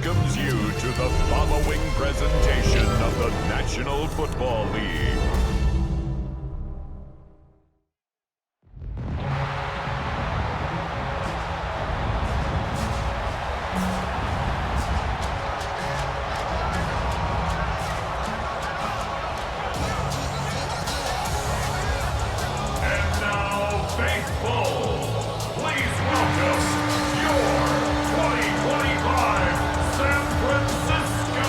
welcomes you to the following presentation of the National Football League. And now, faithful, please welcome your 2025 San Francisco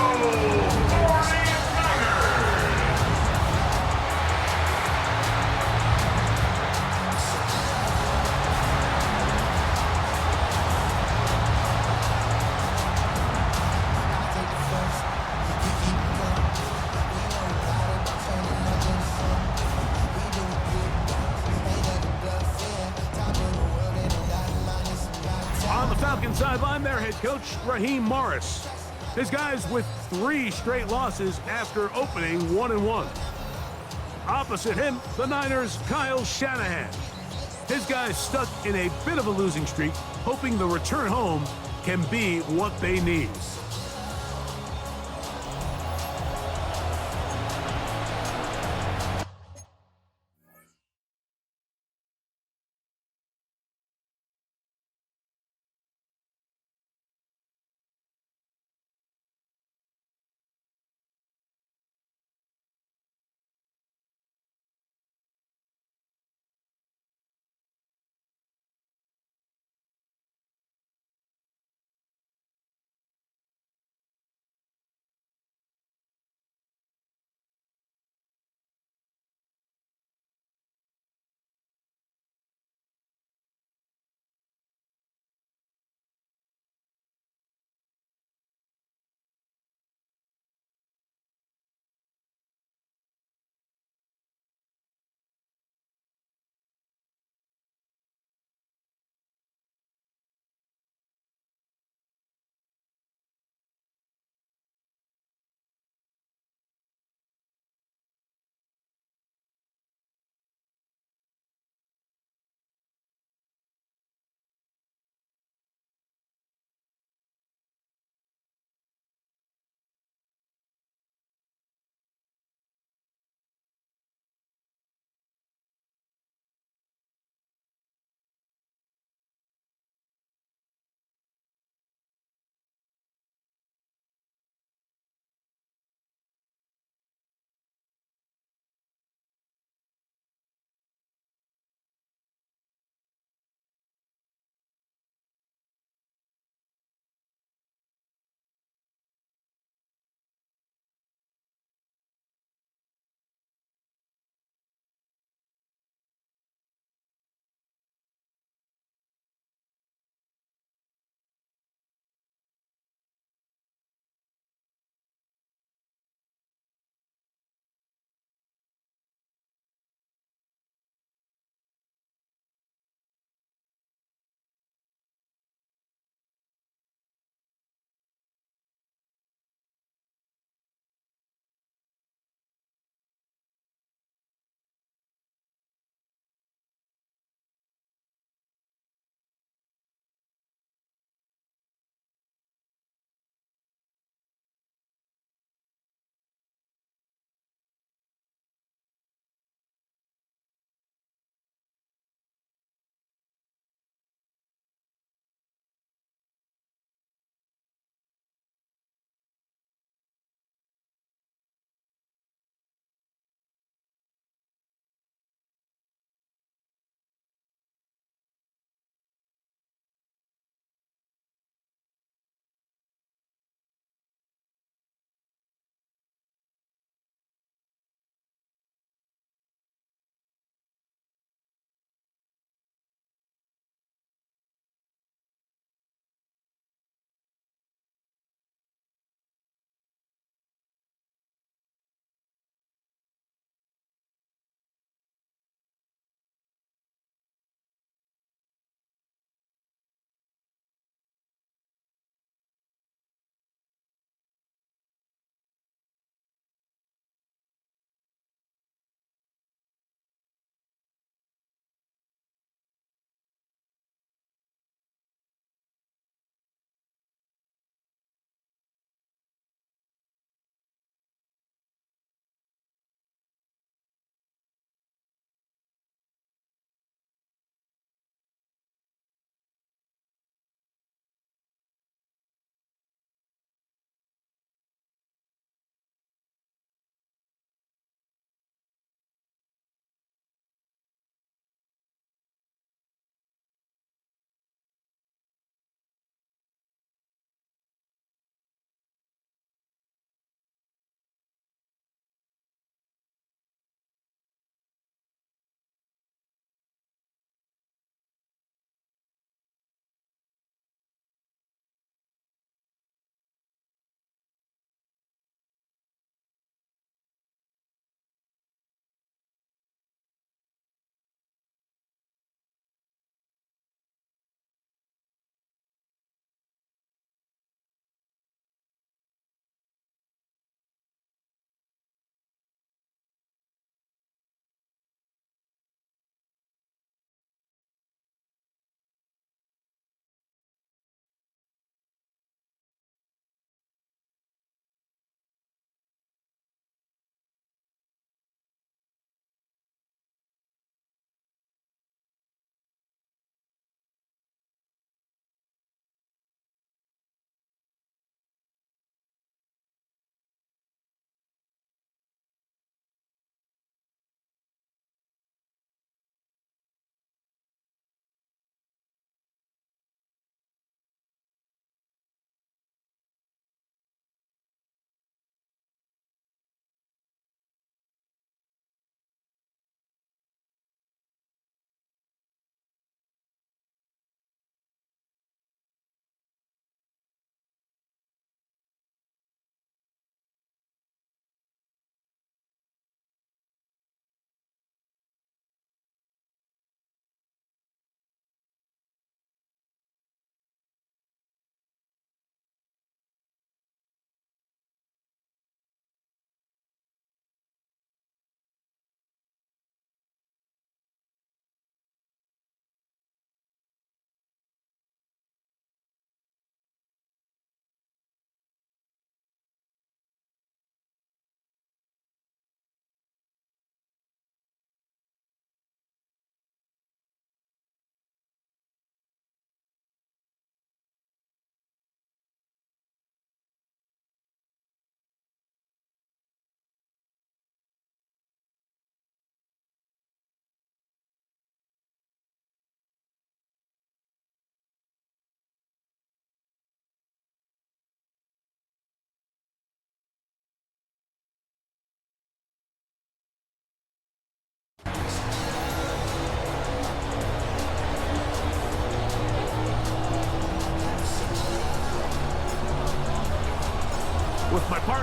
49ers. On the Falcons sideline, their head coach, Raheem Morris. His guys with 3 straight losses after opening 1-1. Opposite him, the Niners' Kyle Shanahan. His guys stuck in a bit of a losing streak, hoping the return home can be what they need.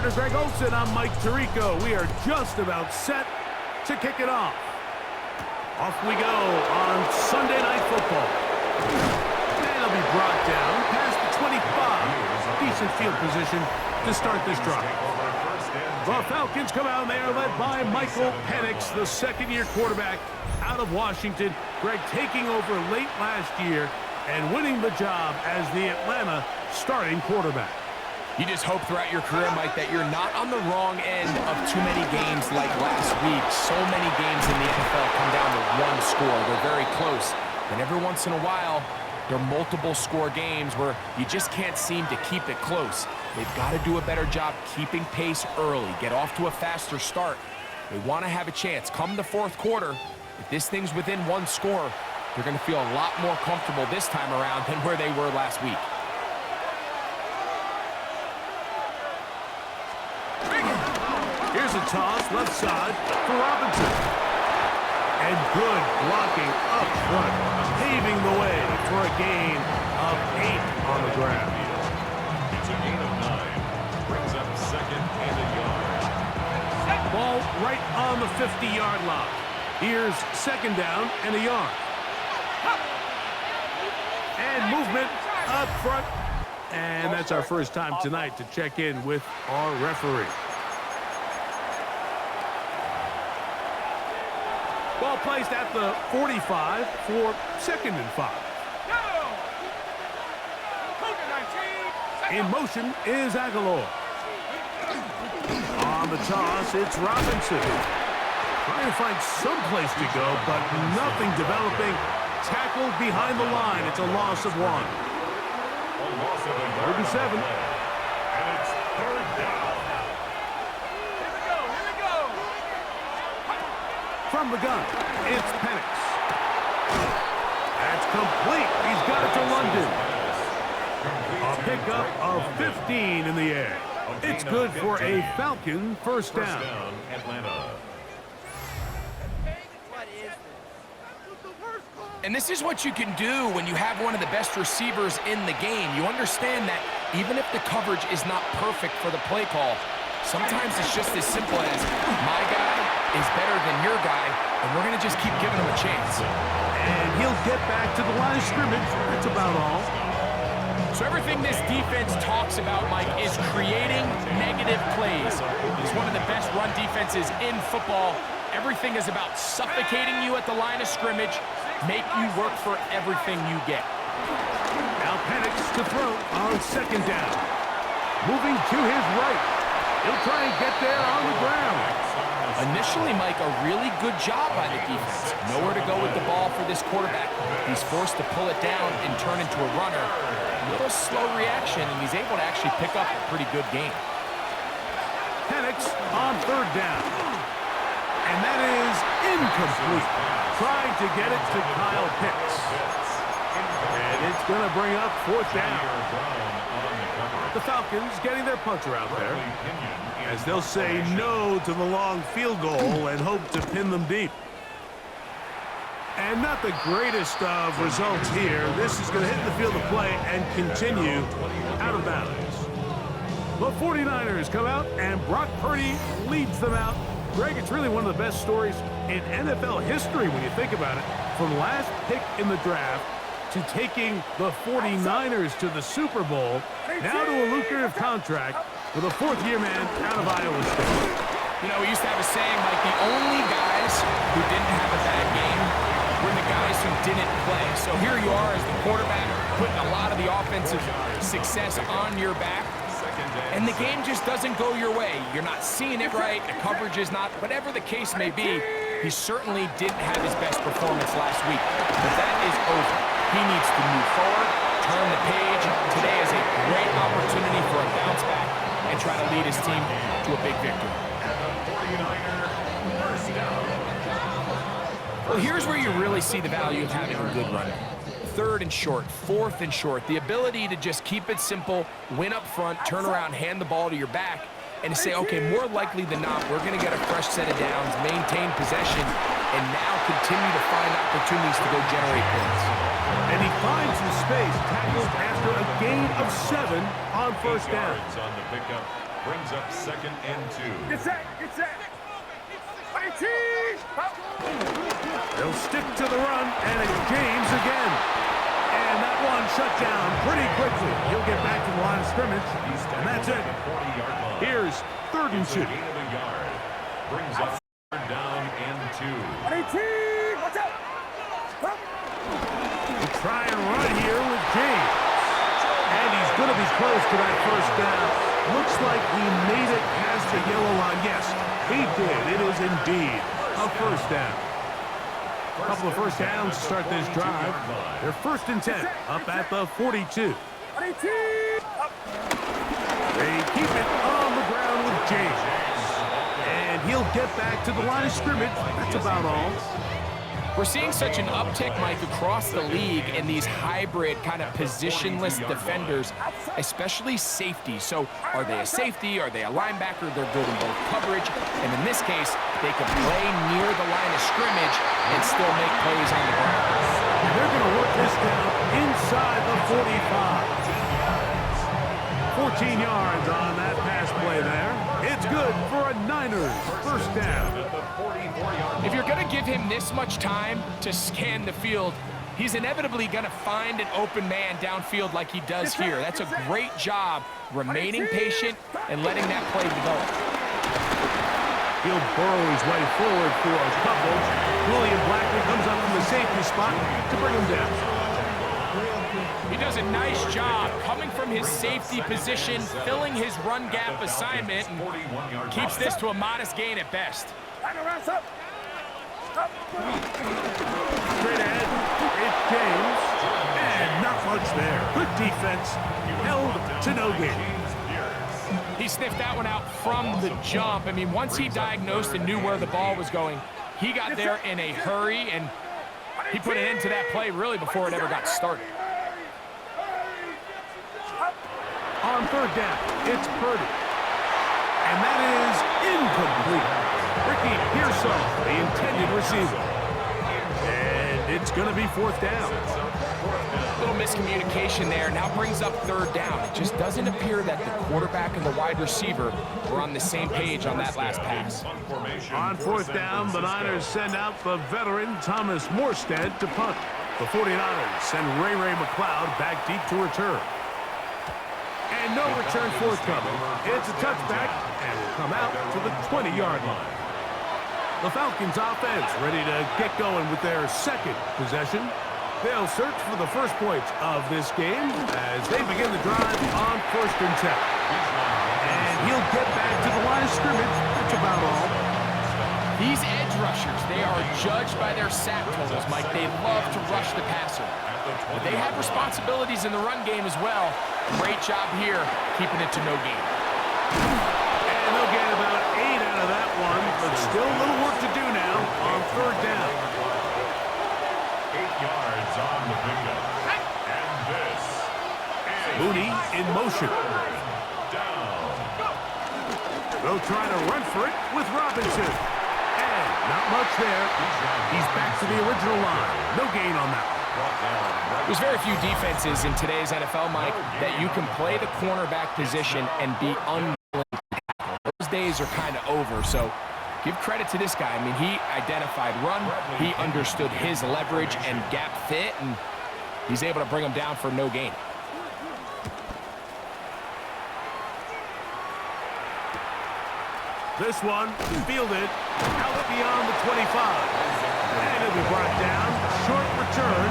partner Greg Olson, I'm Mike Tirico. We are just about set to kick it off. Off we go on Sunday Night Football. And it'll be brought down past the 25. Decent field position to start this drive. The Falcons come out and they are led by Michael Penix, the second-year quarterback out of Washington. Greg taking over late last year and winning the job as the Atlanta starting quarterback. You just hope throughout your career, Mike, that you're not on the wrong end of too many games like last week. So many games in the NFL come down to one score. They're very close. And every once in a while, there are multiple score games where you just can't seem to keep it close. They've got to do a better job keeping pace early, get off to a faster start. They want to have a chance. Come the fourth quarter, if this thing's within one score, they're going to feel a lot more comfortable this time around than where they were last week. Here's a toss, left side for Robinson. And good blocking up front, paving the way for a gain of 8 on the ground. It's a gain of 9. Brings up second and a yard. Ball right on the 50-yard line. Here's second down and a yard. And movement up front. And that's our first time tonight to check in with our referee. Ball placed at the 45 for second and 5. In motion is Aguilar. On the toss, it's Robinson. Trying to find some place to go, but nothing developing. Tackled behind the line. It's a loss of 1. Third and 7. And it's third down. From the gun, it's Penix. That's complete. He's got it to London. A pickup of 15 in the air. It's good for a Falcon first down. Atlanta. And this is what you can do when you have one of the best receivers in the game. You understand that even if the coverage is not perfect for the play call, sometimes it's just as simple as my guy is better than your guy, and we're going to just keep giving him a chance. And he'll get back to the line of scrimmage. That's about all. So everything this defense talks about, Mike, is creating negative plays. It's one of the best run defenses in football. Everything is about suffocating you at the line of scrimmage, make you work for everything you get. Now Penix to throw on second down. Moving to his right. He'll try and get there on the ground. Initially, Mike, a really good job by the defense. Nowhere to go with the ball for this quarterback. He's forced to pull it down and turn into a runner. A little slow reaction, and he's able to actually pick up a pretty good game. Penix on third down. And that is incomplete. Trying to get it to Kyle Pitts. And it's going to bring up fourth down. The Falcons getting their punter out there, as they'll say no to the long field goal and hope to pin them deep. And not the greatest of results here. This is going to hit the field of play and continue out of bounds. The 49ers come out, and Brock Purdy leads them out. Greg, it's really one of the best stories in NFL history when you think about it. From last pick in the draft to taking the 49ers to the Super Bowl, now to a lucrative contract with a fourth-year man out of Iowa State. You know, we used to have a saying, like, the only guys who didn't have a bad game were the guys who didn't play. So here you are as the quarterback, putting a lot of the offensive success on your back, and the game just doesn't go your way. You're not seeing it right, the coverage is not, whatever the case may be, he certainly didn't have his best performance last week. But that is over. He needs to move forward, turn the page. Today is a great opportunity for a bounce back and try to lead his team to a big victory. Well, here's where you really see the value of having a good runner. Third and short, fourth and short. The ability to just keep it simple, win up front, turn around, hand the ball to your back, and to say, okay, more likely than not, we're going to get a fresh set of downs, maintain possession, and now continue to find opportunities to go generate points. And he finds some space, tackled after a gain of 7 on first down. On the pickup Brings up 2nd and 2. Get set. They'll stick to the run, and it's James again. And that one shut down pretty quickly. He'll get back to the line of scrimmage, and that's it. Here's 3rd and 2. Brings up 3rd down and 2. Watch out! Try and run here with James. And he's going to be close to that 1st down. Looks like he made it past the yellow line. Yes, he did. It is indeed a 1st down. A couple of 1st downs to start this drive. They're 1st and 10 up at the 42. They keep it on the ground with James. And he'll get back to the line of scrimmage. That's about all. We're seeing such an uptick, Mike, across the league in these hybrid kind of positionless defenders, especially safety. So are they a safety? Are they a linebacker? They're good in both coverage. And in this case, they can play near the line of scrimmage and still make plays on the ground. And they're going to work this down inside the 45. 14 yards on that pass play there. It's good for a Niners 1st down. If you're going to give him this much time to scan the field, he's inevitably going to find an open man downfield like he does here. That's a great job remaining patient and letting that play develop. He'll burrow his way forward for a couple. William Blackman comes up from the safety spot to bring him down. He does a nice job coming from his safety position, filling his run gap assignment, and keeps this to a modest gain at best. Straight ahead, it's James. And not much there. Good defense. Held to no gain. He sniffed that one out from the jump. I mean, once he diagnosed and knew where the ball was going, he got there in a hurry, and he put an end to that play really before it ever got started. On 3rd down, it's Purdy. And that is incomplete. Ricky Pearson, the intended receiver. And it's going to be 4th down. A little miscommunication there. Now brings up 3rd down. It just doesn't appear that the quarterback and the wide receiver were on the same page on that last pass. On 4th down, the Niners send out the veteran Thomas Morstead to punt. The 49ers send Ray McLeod back deep to return. And no return forthcoming. It's a touchback, and will come out to the 20-yard line. The Falcons offense ready to get going with their 2nd possession. They'll search for the first points of this game as they begin the drive on 1st and 10. And he'll get back to the line of scrimmage. That's about all. These edge rushers, they are judged by their sack totals, Mike. They love to rush the passer. But they have responsibilities in the run game as well. Great job here, keeping it to no gain. And they'll get about 8 out of that one, but still a little work to do now on 3rd down. 8 yards on the pickup. And this is Mooney in motion. They'll try to run for it with Robinson. And not much there. He's back to the original line. No gain on that one. There's very few defenses in today's NFL, Mike, that you can play the cornerback position and be unwilling to tackle. Those days are kind of over, so give credit to this guy. I mean, he identified run, he understood his leverage and gap fit, and he's able to bring him down for no gain. This one fielded out beyond the 25. And it'll be brought down. Short return.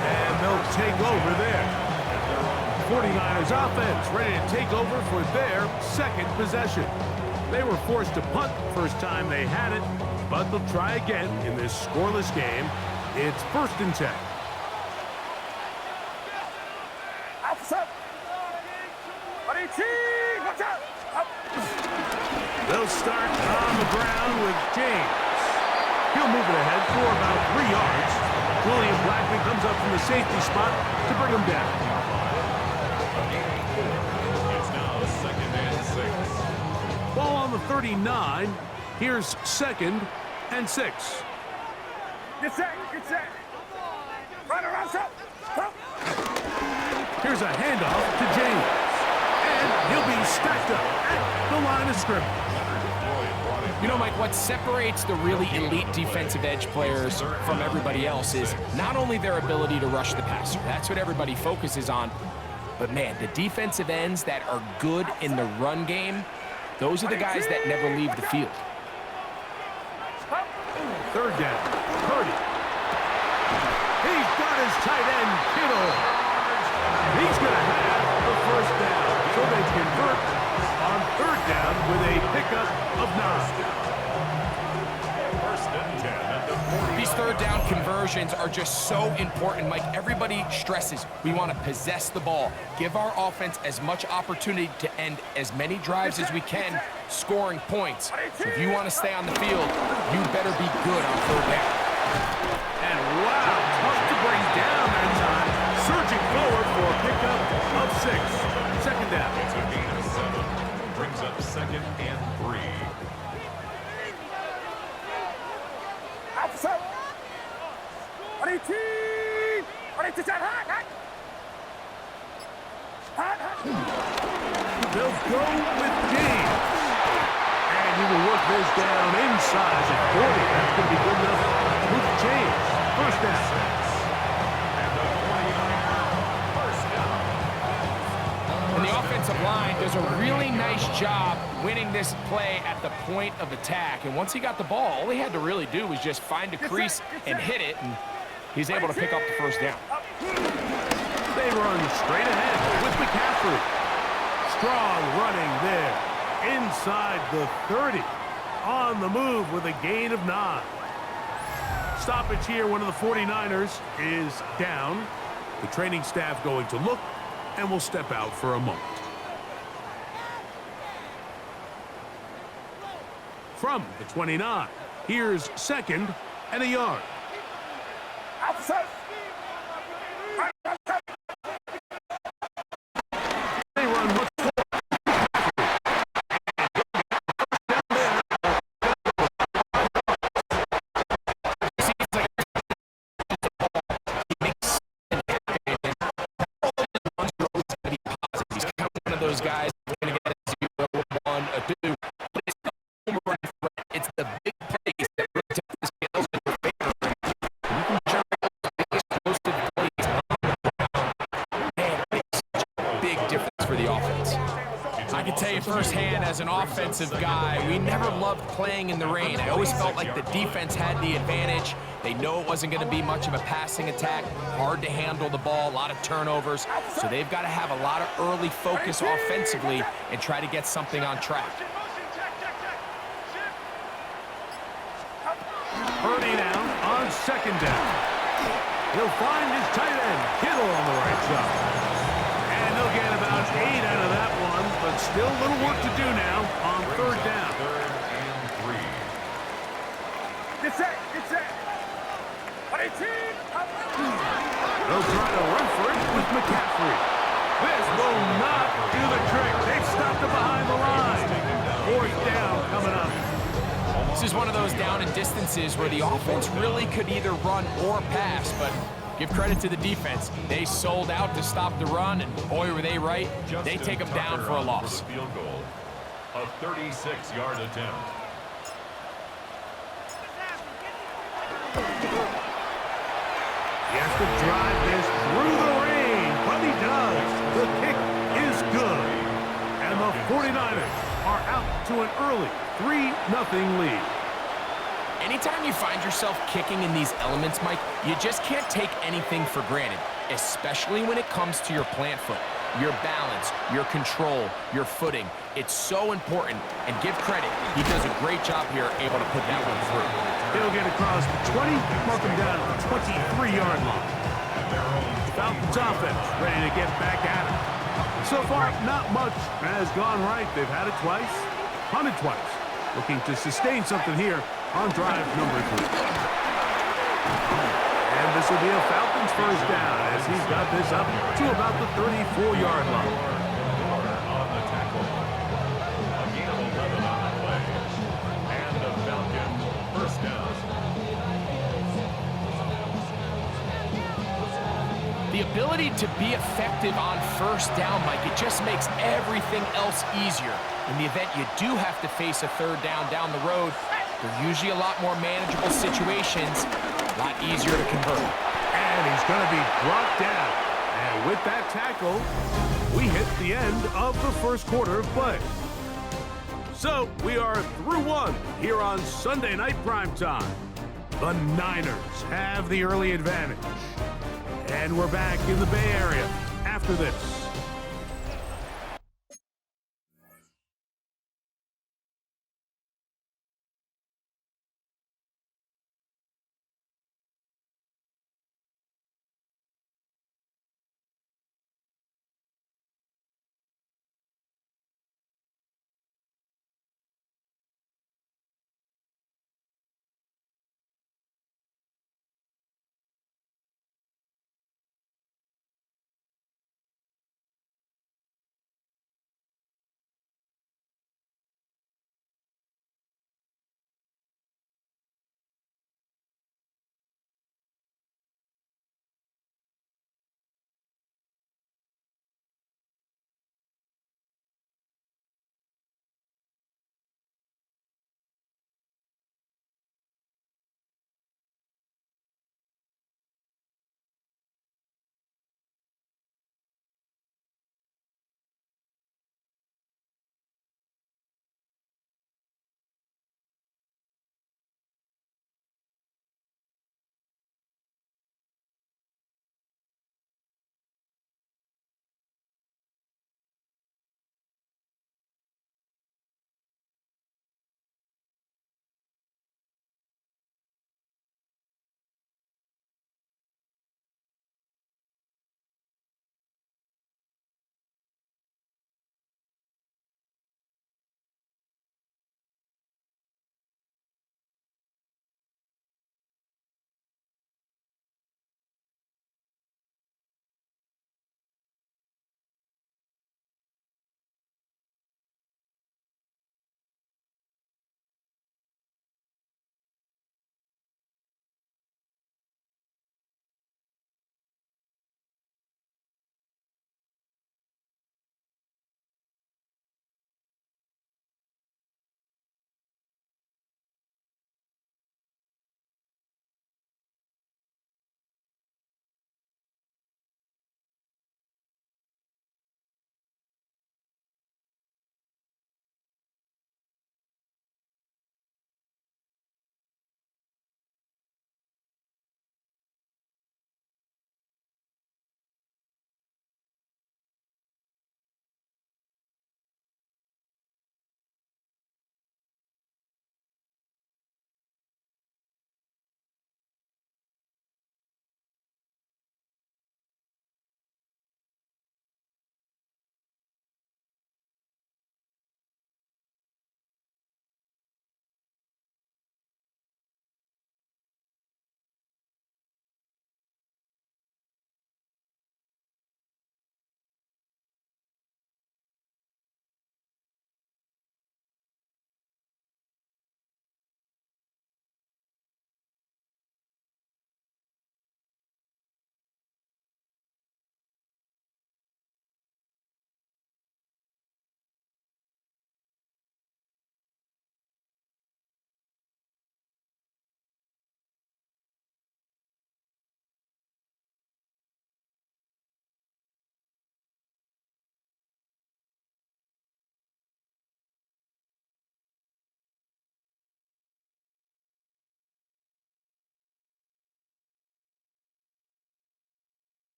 And they'll take over there. 49ers offense ready to take over for their 2nd possession. They were forced to punt the first time they had it, but they'll try again in this scoreless game. It's 1st and 10. They'll start on the ground with James. He'll move it ahead for about 3 yards. William Blackman comes up from the safety spot to bring him down. It's now 2nd and 6. Ball on the 39. Here's 2nd and 6. Get set, get set. Run around, Here's a handoff to James. And he'll be stacked up at the line of scrimmage. You know, Mike, what separates the really elite defensive edge players from everybody else is not only their ability to rush the passer. That's what everybody focuses on. But, man, the defensive ends that are good in the run game, those are the guys that never leave the field. Third down, Purdy. He's got his tight end, Kittle. He's going to have the first down. So they convert on third down with a pickup of 9. First and 10 at the 40. These third down conversions are just so important, Mike. Everybody stresses we want to possess the ball, give our offense as much opportunity to end as many drives as we can, scoring points. So if you want to stay on the field, you better be good on third down. And wow, tough to bring down that time. Surging forward for a pickup of 6. Second down. It's a gain of 7. Brings up second and 3. Outside. 22. 22. They'll go with James. And he will work this down inside at 40. That's going to be good enough with James. First down. And the offensive line does a really nice job winning this play at the point of attack. And once he got the ball, all he had to really do was just find a crease and hit it, and he's able to pick up the first down. They run straight ahead with McCaffrey. Strong running there inside the 30. On the move with a gain of 9. Stoppage here, one of the 49ers is down. The training staff going to look and will step out for a moment. From the 29, here's second and a yard. Outside. They run much those guys are going to get a 0, 1, a 2. But it's the home run threat. It's the big plays that really tip the scales in your favor. You can generate those big explosive plays on the ground. Man, it makes such a big difference for the offense. I can tell you firsthand, as an offensive guy, we never loved playing in the rain. I always felt like the defense had the advantage. They know it wasn't going to be much of a passing attack, hard to handle the ball, a lot of turnovers. So they've got to have a lot of early focus offensively and try to get something on track. Purdy down on second down. He'll find his tight end, Kittle, on the right side. And they'll get about 8 out of that one, but still a little work to do now on third down. Third and 3. Get set. Get set. 22. They'll try to run for it with McCaffrey. This will not do the trick. They've stopped it behind the line. Fourth down coming up. This is one of those down and distances where the offense really could either run or pass, but give credit to the defense. They sold out to stop the run, and boy, were they right. They take them down for a loss. Field goal. A 36-yard attempt. He has to drive this through the rain, but he does. The kick is good. And the 49ers are out to an early 3-0 lead. Anytime you find yourself kicking in these elements, Mike, you just can't take anything for granted, especially when it comes to your plant foot, your balance, your control, your footing. It's so important, and give credit. He does a great job here, able to put that one through. He'll get across the 20, mark him down at the 23-yard line. Falcons offense ready to get back at it. So far, not much has gone right. They've had it twice, punted twice. Looking to sustain something here on drive number 3. And this will be a Falcons first down as he's got this up to about the 34-yard line. On the tackle. A gain of 11 on the play. And a Falcon first down. The The ability to be effective on first down, Mike, it just makes everything else easier. In the event you do have to face a third down the road, they're usually a lot more manageable situations, a lot easier to convert. And he's going to be brought down. And with that tackle, we hit the end of the first quarter of play. So we are through one here on Sunday Night Primetime. The Niners have the early advantage. And we're back in the Bay Area after this.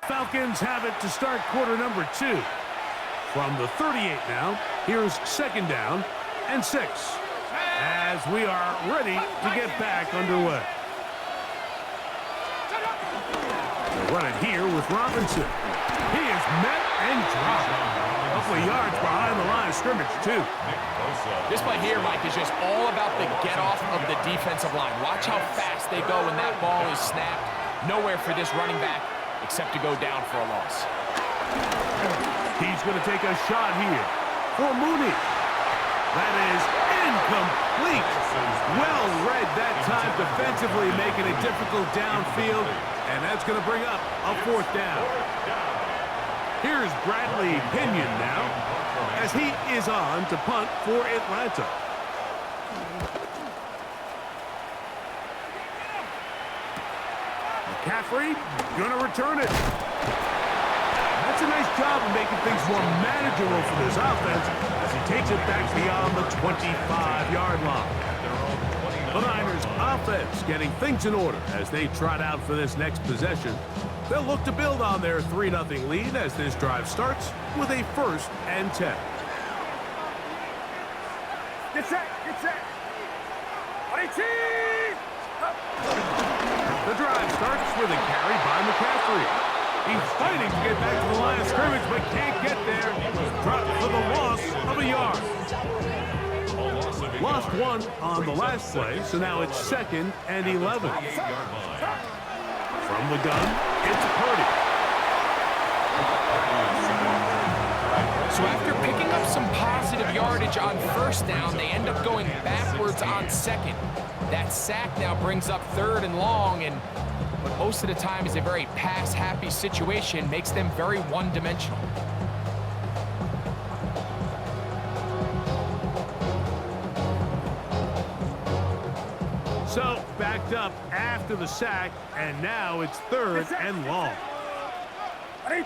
Falcons have it to start quarter number 2. From the 38 now, here's second down and 6. As we are ready to get back underway. They run it here with Robinson. He is met and dropped. A couple of yards behind the line of scrimmage, too. This play here, Mike, is just all about the get-off of the defensive line. Watch how fast they go when that ball is snapped. Nowhere for this running back except to go down for a loss. He's going to take a shot here for Mooney. That is incomplete. Well read that time defensively, making it difficult downfield, and that's going to bring up a 4th down. Here's Bradley Pinion now, as he is on to punt for Atlanta. McCaffrey going to return it. That's a nice job of making things more manageable for this offense as he takes it back beyond the 25-yard line. The Niners offense getting things in order as they trot out for this next possession. They'll look to build on their 3-0 lead as this drive starts with a 1st and 10. Get set, get set. 18! The drive starts with a carry by McCaffrey. He's fighting to get back to the line of scrimmage, but can't get there. Dropped for the loss of a yard. Lost 1 on the last play, so now it's 2nd and 11. From the gun, it's Purdy. So after picking up some positive yardage on 1st down, they end up going backwards on 2nd. That sack now brings up 3rd and long, and what most of the time is a very pass-happy situation makes them very one-dimensional. So, backed up after the sack, and now it's 3rd and long. 18!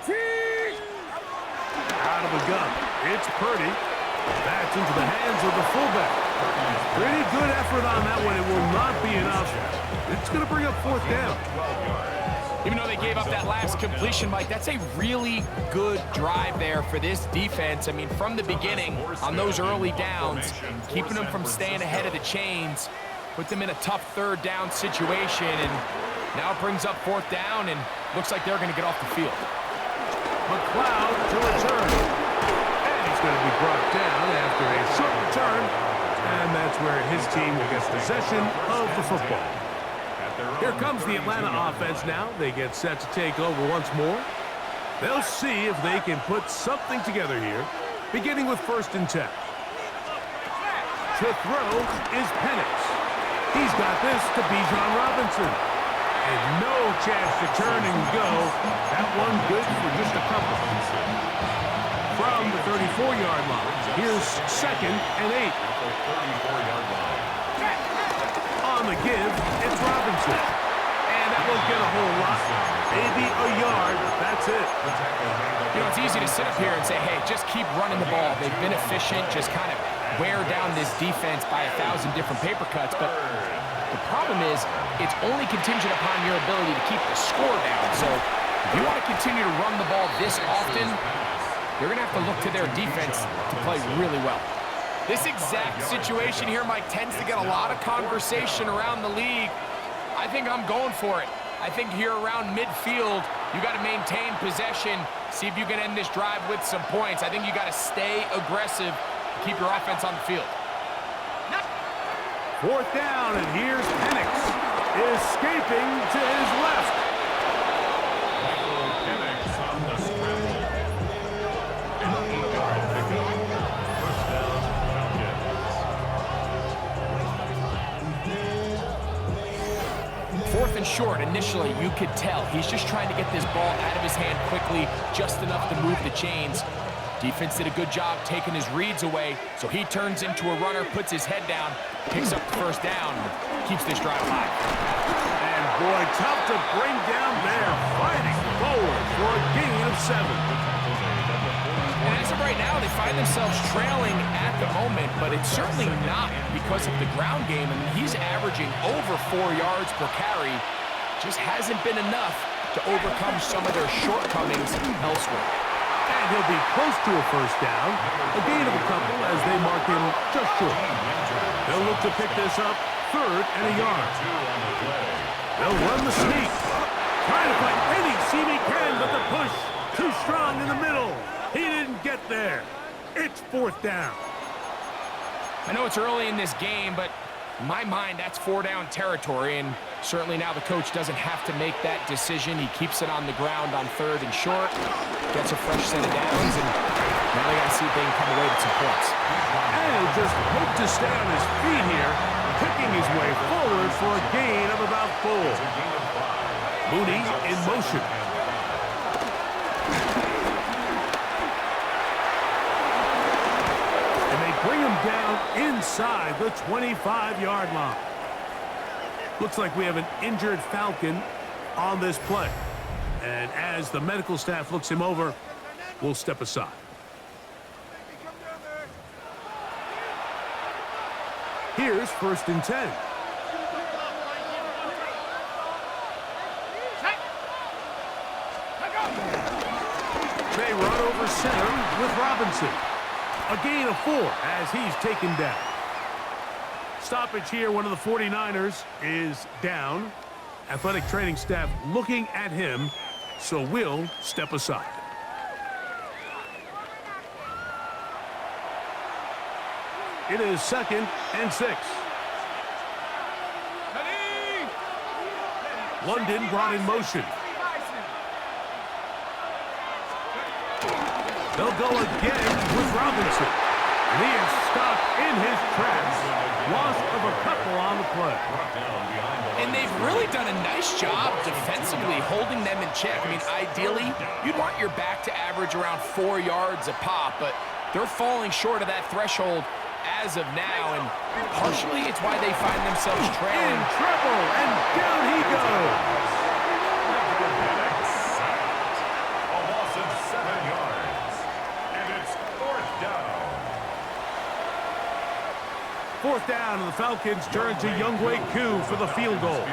Out of the gun, it's Purdy. That's into the hands of the fullback. Pretty good effort on that one. It will not be enough. It's going to bring up 4th down. Even though they gave up that last completion, Mike, that's a really good drive there for this defense. I mean, from the beginning, on those early downs, keeping them from staying ahead of the chains, put them in a tough 3rd down situation, and now it brings up 4th down, and looks like they're going to get off the field. McLeod to return. And he's going to be brought down after a short return, and that's where his team will get possession of the football. Here comes the Atlanta offense now. They get set to take over once more. They'll see if they can put something together here, beginning with 1st and 10. To throw is Penix. He's got this to Bijan Robinson. And no chance to turn and go. That one good for just a couple. From the 34-yard line, here's 2nd and 8. On the give, it's Robinson. And that won't get a whole lot. Maybe a yard. That's it. You know, it's easy to sit up here and say, hey, just keep running the ball. They've been efficient, just kind of wear down this defense by 1,000 different paper cuts. But the problem is, it's only contingent upon your ability to keep the score down. So if you want to continue to run the ball this often, you're going to have to look to their defense to play really well. This exact situation here, Mike, tends to get a lot of conversation around the league. I think I'm going for it. I think here around midfield, you got to maintain possession, see if you can end this drive with some points. I think you got to stay aggressive, keep your offense on the field. 4th down, and here's Penix, escaping to his left. Penix on the scramble. An 8-yard pickup. 1st down, Falcons. 4th and short, initially, you could tell he's just trying to get this ball out of his hand quickly, just enough to move the chains. Defense did a good job taking his reads away, so he turns into a runner, puts his head down, picks up the 1st down, keeps this drive alive. And boy, tough to bring down there, fighting forward for a gain of 7. And as of right now, they find themselves trailing at the moment, but it's certainly not because of the ground game. I mean, he's averaging over 4 yards per carry. Just hasn't been enough to overcome some of their shortcomings elsewhere. And he'll be close to a first down. A gain of a couple as they mark him just short. They'll look to pick this up, 3rd and a yard. They'll run the sneak. Trying to find any seam he can, but the push too strong in the middle. He didn't get there. It's 4th down. I know it's early in this game, but in my mind, that's 4-down territory, and certainly now the coach doesn't have to make that decision. He keeps it on the ground on 3rd and short, gets a fresh set of downs, and now they got to see if they can come away with some points. And he'll just hope to stay on his feet here, kicking his way forward for a gain of about 4. Mooney in motion. Bring him down inside the 25-yard line. Looks like we have an injured Falcon on this play. And as the medical staff looks him over, we'll step aside. Here's 1st and 10. They run over center with Robinson. A gain of 4 as he's taken down. Stoppage here, one of the 49ers is down. Athletic training staff looking at him, so we'll step aside. It is 2nd and 6. London brought in motion. They'll go again with Robinson. And he is stopped in his tracks. Loss of a couple on the play. And they've really done a nice job defensively holding them in check. I mean, ideally, you'd want your back to average around 4 yards a pop, but they're falling short of that threshold as of now, and partially it's why they find themselves trailing. In trouble, and down he goes. Fourth down, and the Falcons turn to Younghoe Koo for the field goal.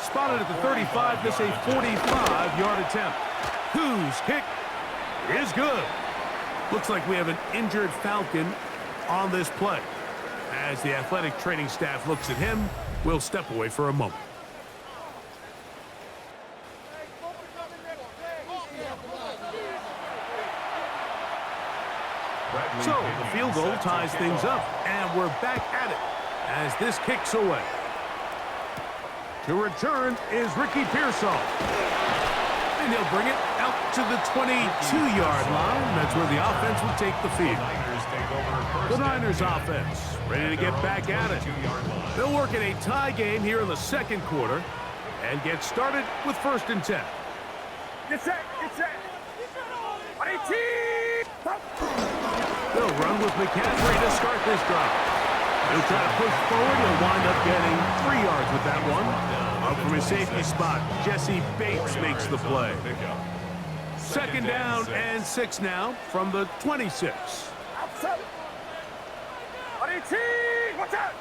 Spotted at the 35, this a 45-yard attempt. Koo's kick is good. Looks like we have an injured Falcon on this play. As the athletic training staff looks at him, we'll step away for a moment. So, the field goal ties things up, and we're back at it as this kicks away. To return is Ricky Pearsall. And he'll bring it out to the 22-yard line. That's where the offense will take the field. The Niners offense ready to get back at it. They'll work in a tie game here in the second quarter and get started with 1st and 10. Get set, get set. 18. They'll run with McCaffrey to start this drive. He'll try to push forward. He'll wind up getting 3 yards with that one. Up from his safety spot, Jesse Bates makes the play. 2nd down and 6 now from the 26. Outside. 18. Watch out.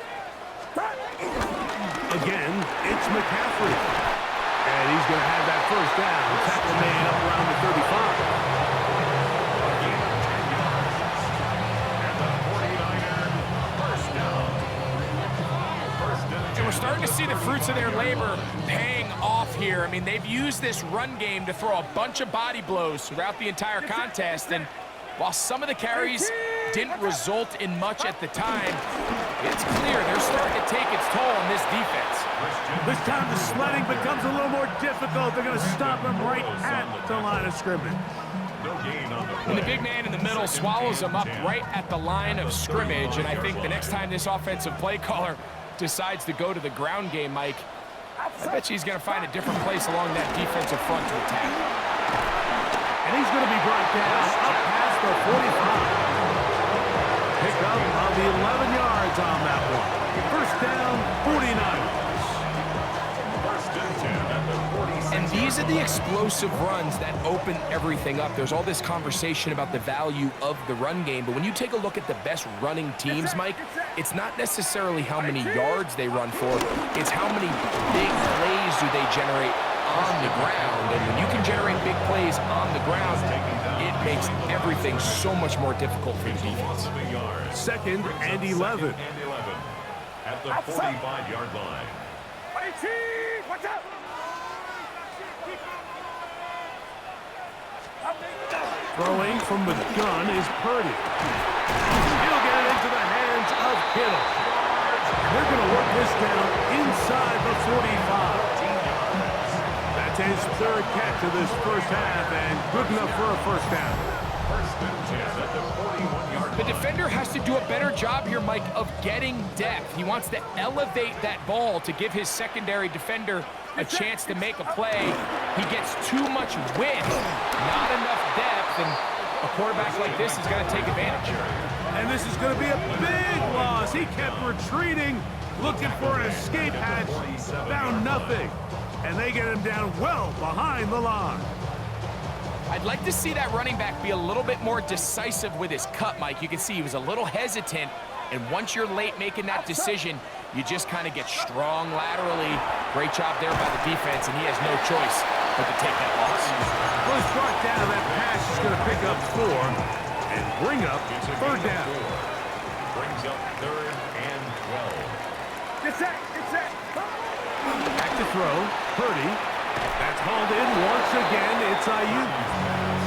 Again, it's McCaffrey. And he's going to have that 1st down. Tackle made up around the 35. We're starting to see the fruits of their labor paying off here. I mean, they've used this run game to throw a bunch of body blows throughout the entire contest, and while some of the carries didn't result in much at the time, it's clear they're starting to take its toll on this defense. This time the sledding becomes a little more difficult. They're going to stop him right at the line of scrimmage. And the big man in the middle swallows him up right at the line of scrimmage, and I think the next time this offensive play caller decides to go to the ground game, Mike, I bet you he's going to find a different place along that defensive front to attack. And he's going to be brought down up past the 45. Pick up of the 11 yards on that one. 1st down, 49. And these are the explosive runs that open everything up. There's all this conversation about the value of the run game, but when you take a look at the best running teams, Mike, it's not necessarily how many yards they run for, it's how many big plays do they generate on the ground. And when you can generate big plays on the ground, it makes everything so much more difficult for the defense. 2nd and 11. At the 45-yard line. Watch out! Throwing from the gun is Purdy. He'll get it into the hands of Kittle. They're going to work this down inside the 45. That's his 3rd catch of this first half, and good enough for a first down. First and 10 at the 41-yard line. The defender has to do a better job here, Mike, of getting depth. He wants to elevate that ball to give his secondary defender a chance to make a play. He gets too much width, not enough depth, and a quarterback like this is going to take advantage. And this is going to be a big loss. He kept retreating, looking for an escape hatch, found nothing. And they get him down well behind the line. I'd like to see that running back be a little bit more decisive with his cut, Mike. You can see he was a little hesitant, and once you're late making that decision, you just kind of get strong laterally. Great job there by the defense, and he has no choice but to take that loss. Well, he's brought down. That pass is going to pick up 4 and bring up 3rd down. Brings up 3rd and 12. Get set! Get set! Back to throw. Purdy. That's hauled in once again. It's Ayuk.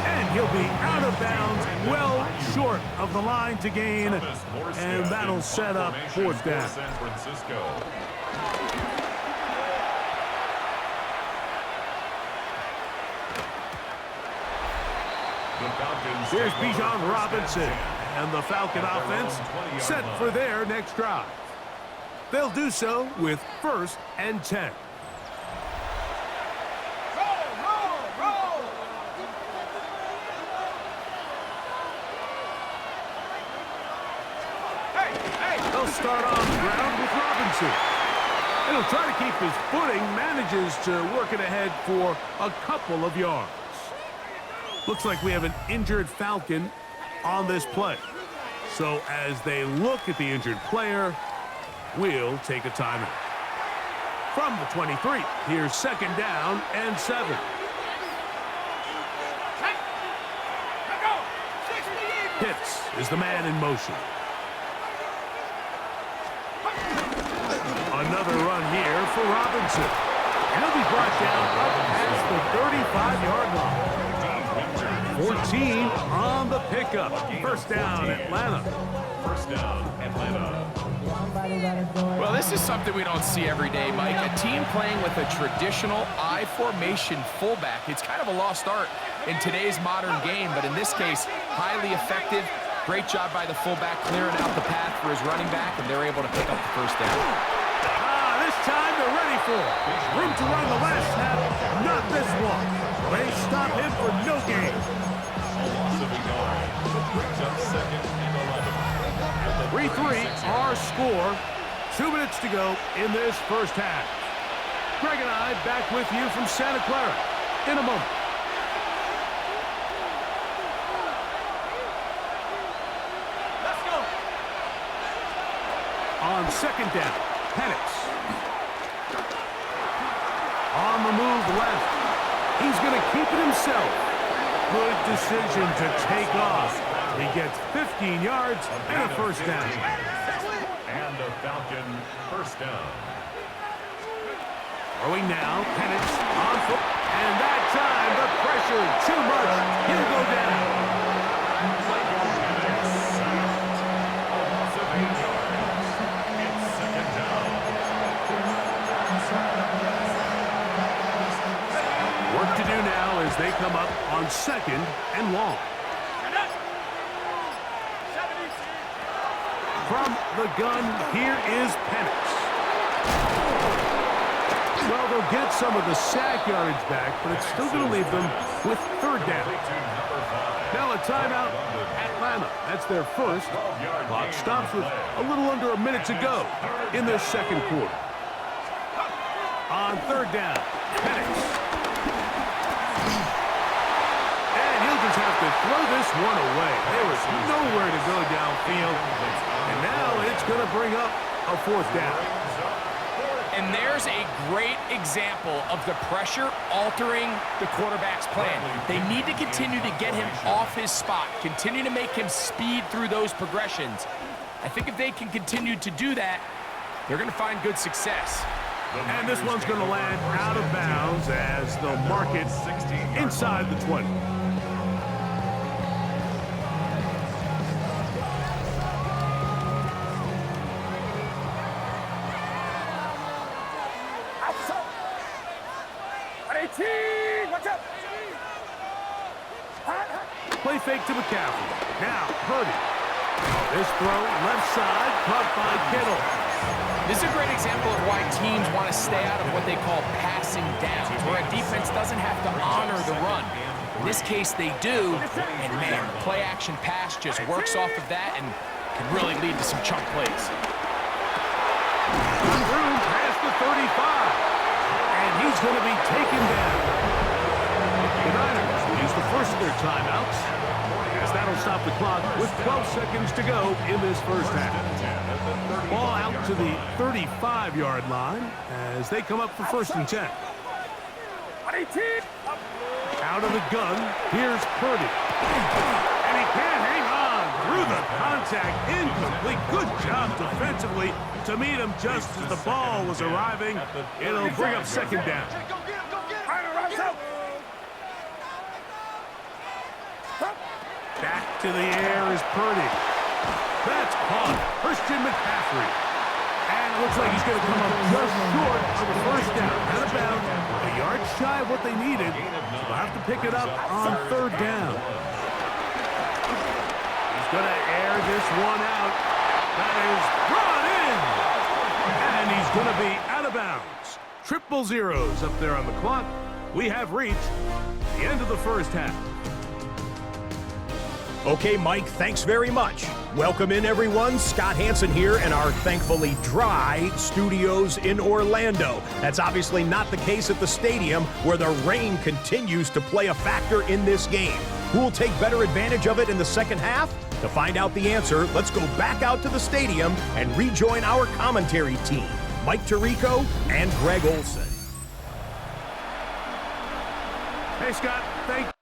And he'll be out of bounds, well short of the line to gain. And that'll set up 4th down. San Francisco. Here's Bijan Robinson. And the Falcon offense set for their next drive. They'll do so with 1st and 10. They'll start on the ground with Robinson. And he'll try to keep his footing, manages to work it ahead for a couple of yards. Looks like we have an injured Falcon on this play. So as they look at the injured player, we'll take a timeout. From the 23, here's 2nd down and 7. Pitts is the man in motion. Another run here for Robinson. And he'll be brought down up past the 35-yard line. 14 on the pickup. 1st down, Atlanta. 1st down, Atlanta. Well, this is something we don't see every day, Mike. A team playing with a traditional I formation fullback. It's kind of a lost art in today's modern game, but in this case, highly effective. Great job by the fullback clearing out the path for his running back, and they're able to pick up the 1st down. This time they're ready for it. Room to run the last snap, not this one. They stop him for no gain. A loss of a yard. Brings up 2nd and 11. 3-3 our score. 2 minutes to go in this first half. Greg and I back with you from Santa Clara in a moment. Let's go. On 2nd down, Penix. On the move left. He's going to keep it himself. Good decision to take off. He gets 15 yards and a 1st down. And a Falcon 1st down. Throwing now, Penix on foot. And that time, the pressure too much. He'll go down. A loss of 8 yards. It's 2nd down. Work to do now as they come up on 2nd and long. From the gun, here is Penix. Well, they'll get some of the sack yardage back, but it's still going to leave them with 3rd down. Now a timeout, Atlanta. That's their 1st. Clock stops with a little under a minute to go in their 2nd quarter. On 3rd down, Penix. And he'll just have to throw this one away. There was nowhere to go downfield. And now it's going to bring up a 4th down. And there's a great example of the pressure altering the quarterback's plan. They need to continue to get him off his spot, continue to make him speed through those progressions. I think if they can continue to do that, they're going to find good success. And this one's going to land out of bounds as they'll mark it inside the 20. Watch out! Play fake to McCaffrey. Now, Purdy. This throw, left side, caught by Kittle. This is a great example of why teams want to stay out of what they call passing downs, where a defense doesn't have to honor the run. In this case, they do, and man, the play-action pass just works off of that and can really lead to some chunk plays. Through past the 35, and he's going to be taken down. The Niners will use the first of their timeouts, as that'll stop the clock with 12 seconds to go in this first half. Ball out to the 35-yard line as they come up for 1st and 10. Out of the gun, here's Purdy. And he can't hang on through the contact. Incomplete. Good job defensively to meet him just as the ball was arriving. It'll bring up 2nd down. Back to the air is Purdy. That's caught. Christian McCaffrey. And it looks like he's going to come up just short of the 1st down. Out of bounds, a yard shy of what they needed. So they'll have to pick it up on 3rd down. He's going to air this one out. That is brought in. And he's going to be out of bounds. Triple zeros up there on the clock. We have reached the end of the first half. Okay, Mike, thanks very much. Welcome in, everyone. Scott Hansen here in our thankfully dry studios in Orlando. That's obviously not the case at the stadium, where the rain continues to play a factor in this game. Who will take better advantage of it in the second half? To find out the answer, let's go back out to the stadium and rejoin our commentary team, Mike Tirico and Greg Olson. Hey, Scott, thank you.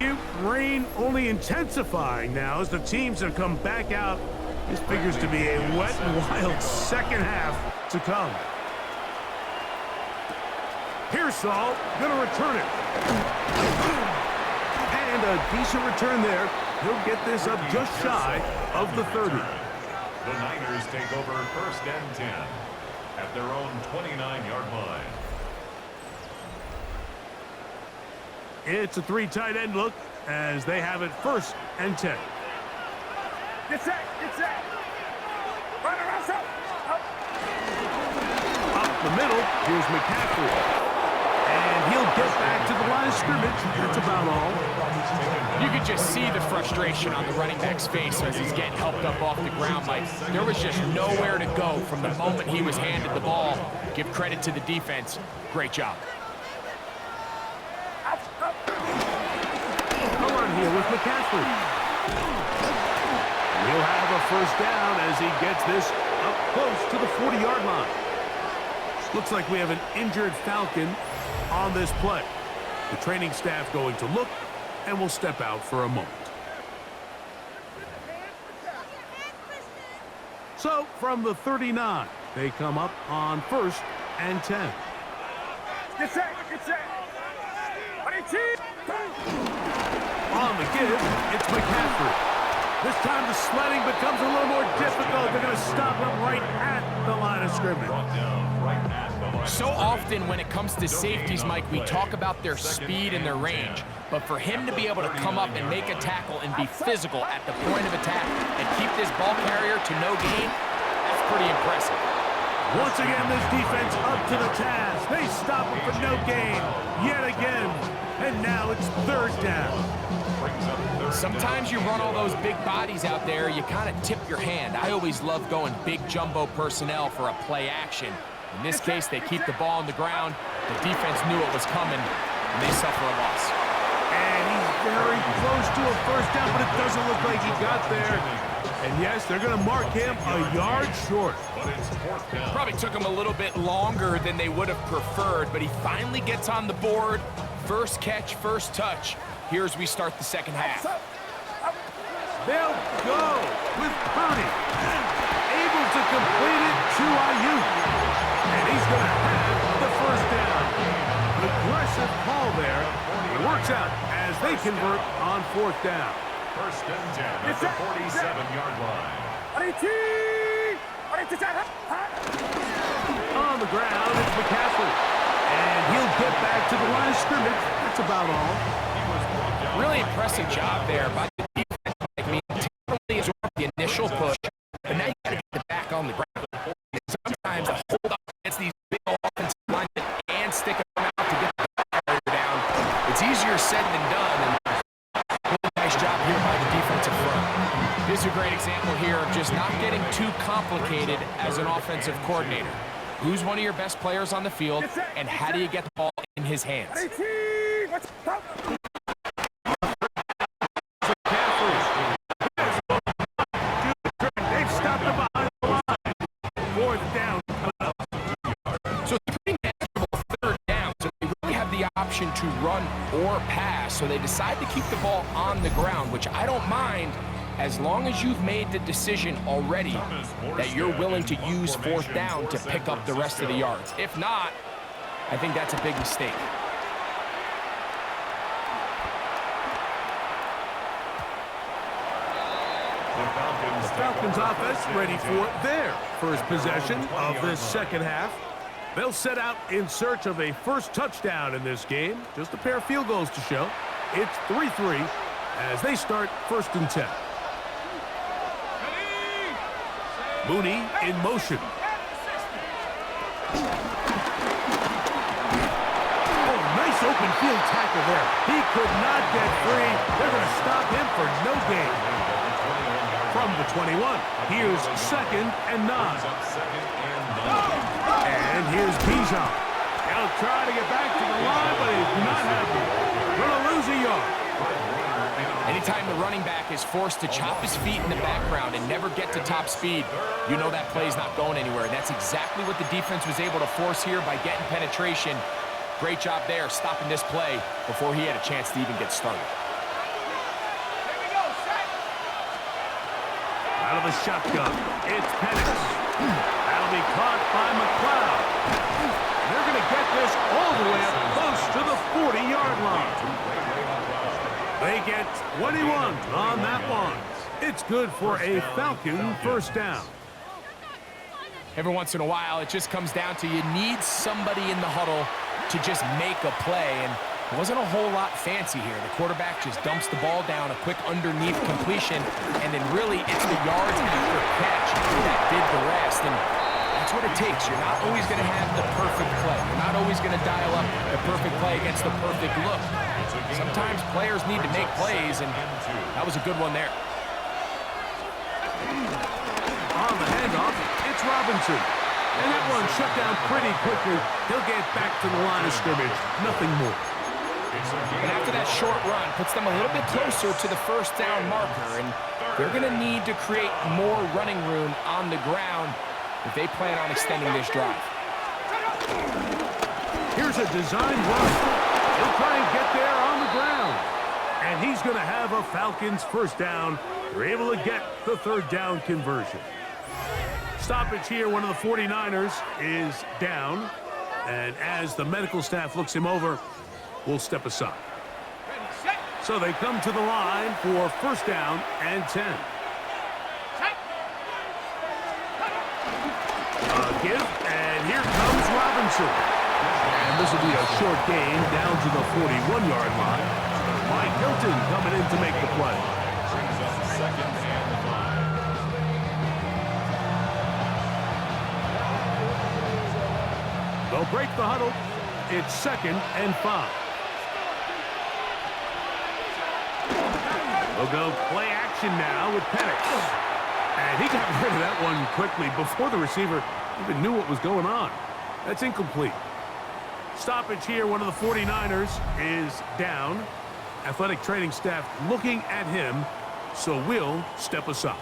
Rain only intensifying now as the teams have come back out. This figures to be a wet and wild second half to come. Here's Saul, gonna return it. And a decent return there. He'll get this up just shy of the 30. The Niners take over 1st and 10 at their own 29-yard line. It's a 3 tight end look as they have it 1st and 10. Get set, get set. Run around, up. Up the middle, here's McCaffrey. And he'll get back to the line of scrimmage. That's about all. You could just see the frustration on the running back's face as he's getting helped up off the ground, Mike. There was just nowhere to go from the moment he was handed the ball. Give credit to the defense. Great job. Come on here with McCaffrey. He'll have a 1st down as he gets this up close to the 40-yard line. Looks like we have an injured Falcon on this play. The training staff going to look and will step out for a moment. So from the 39, they come up on 1st and 10. Get set, get set. On the give, it's McCaffrey. This time the sledding becomes a little more difficult. They're going to stop him right at the line of scrimmage. So often when it comes to safeties, Mike, we talk about their speed and their range. But for him to be able to come up and make a tackle and be physical at the point of attack and keep this ball carrier to no gain, that's pretty impressive. Once again, this defense up to the task. They stop him for no gain yet again. And now it's 3rd down. Sometimes you run all those big bodies out there, you kind of tip your hand. I always love going big jumbo personnel for a play action. In this case, they keep the ball on the ground. The defense knew it was coming, and they suffer a loss. And he's very close to a 1st down, but it doesn't look like he got there. And yes, they're going to mark him a yard short. Probably took him a little bit longer than they would have preferred, but he finally gets on the board. 1st catch, 1st touch. Here as we start the second half. They'll go with Purdy. Able to complete it to Ayuk. And he's going to have the 1st down. Aggressive call there. It works out as they convert on 4th down. 1st and 10 at the 47-yard line. On the ground, it's McCaffrey. And he'll get back to the line of scrimmage. That's about all. Really impressive job there by the defense. I mean, totally absorbed the initial push, but now you got to get it back on the ground. Sometimes the hold up against these big offensive linemen and stick them out to get the ball down. It's easier said than done, and really nice job here by the defensive front. This is a great example here of just not getting too complicated as an offensive coordinator. Who's one of your best players on the field, and how do you get the ball in his hands? To run or pass, so they decide to keep the ball on the ground, which I don't mind as long as you've made the decision already that you're willing to use 4th down to pick up the rest of the yards. If not, I think that's a big mistake. The Falcons offense ready for their 1st possession of this second half. They'll set out in search of a 1st touchdown in this game. Just a pair of field goals to show. It's 3-3 as they start 1st and 10. Mooney in motion. Oh, nice open field tackle there. He could not get free. They're going to stop him for no gain. From the 21, here's 2nd and 9. And here's Bijan. He'll try to get back to the line, but he's not happy. Going to lose a yard. Anytime the running back is forced to chop his feet in the background and never get to top speed, you know that play's not going anywhere. That's exactly what the defense was able to force here by getting penetration. Great job there, stopping this play before he had a chance to even get started. of a shotgun. It's Penix. That'll be caught by McLeod. They're going to get this all the way up close to the 40-yard line. They get 21 on that one. It's good for a Falcon first down. Every once in a while, it just comes down to you need somebody in the huddle to just make a play, and it wasn't a whole lot fancy here. The quarterback just dumps the ball down, a quick underneath completion, and then really it's the yards after catch that did the rest, and that's what it takes. You're not always going to have the perfect play. You're not always going to dial up the perfect play against the perfect look. Sometimes players need to make plays, and that was a good one there. On the handoff, it's Robinson. And that one shut down pretty quickly. He'll get back to the line of scrimmage. Nothing more. And after that short run, puts them a little bit closer to the first down marker. And they're going to need to create more running room on the ground if they plan on extending this drive. Here's a design run. He'll try and get there on the ground. And he's going to have a Falcons first down. They're able to get the third down conversion. Stoppage here, one of the 49ers is down. And as the medical staff looks him over, we'll step aside. So they come to the line for first down and 10. Give, and here comes Robinson. And this will be a short gain down to the 41-yard line. Mike Hilton coming in to make the play. Brings up second and 5. They'll break the huddle. It's second and 5. They'll go play action now with Penix. And he got rid of that one quickly before the receiver even knew what was going on. That's incomplete. Stoppage here, one of the 49ers is down. Athletic training staff looking at him, so we'll step aside.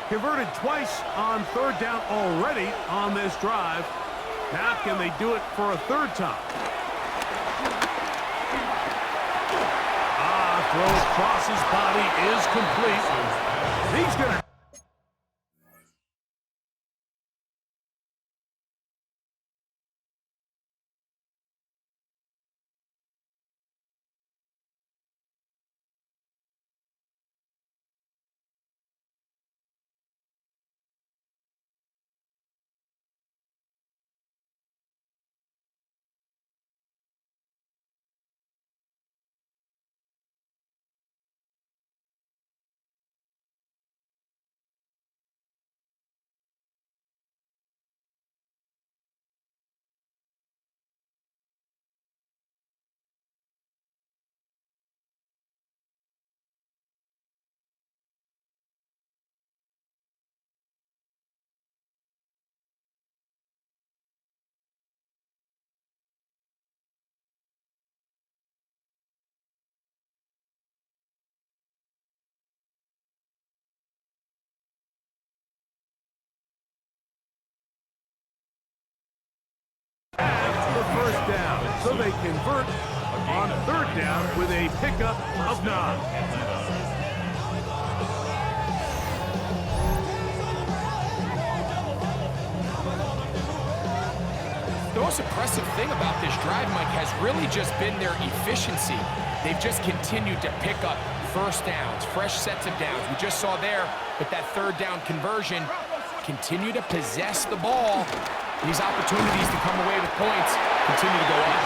Converted twice on third down already on this drive. Now can they do it for a third time? Throw across his body is complete. He's going to... first down, so they convert on third down with a pickup of 9. The most impressive thing about this drive, Mike, has really just been their efficiency. They've just continued to pick up first downs, fresh sets of downs. We just saw there with that third down conversion, continue to possess the ball. These opportunities to come away with points continue to go up.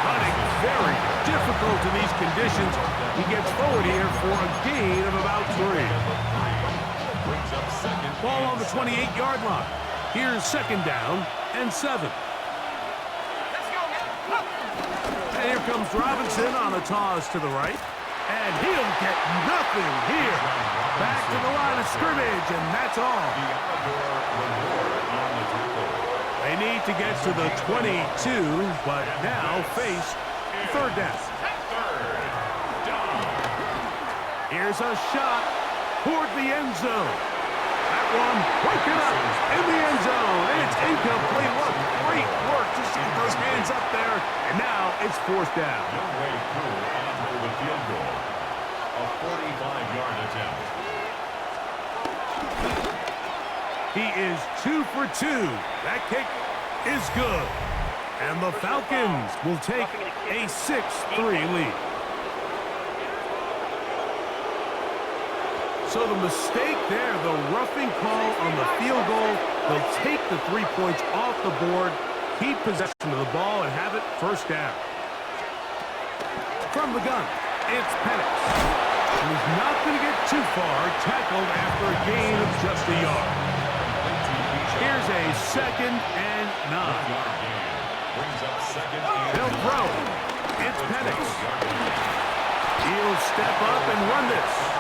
Hunting very difficult in these conditions. He gets forward here for a gain of about 3. Ball on the 28-yard line. Here's second down and 7. And here comes Robinson on a toss to the right. And he'll get nothing here. Back to the line of scrimmage, and that's all. They need to get to the 22, but now face third down. Here's a shot toward the end zone. That one broken up in the end zone. And it's incomplete. What great work to get those hands up there. And now it's fourth down. No way through after the field goal. A 45-yard attempt. He is 2 for 2. That kick is good. And the Falcons will take a 6-3 lead. So the mistake there, the roughing call on the field goal, they'll take the 3 points off the board, keep possession of the ball, and have it first down. From the gun, it's Penix. He's not going to get too far, tackled after a gain of just a yard. Here's a 2nd and 9. They'll throw. It's Penix. He'll step up and run this.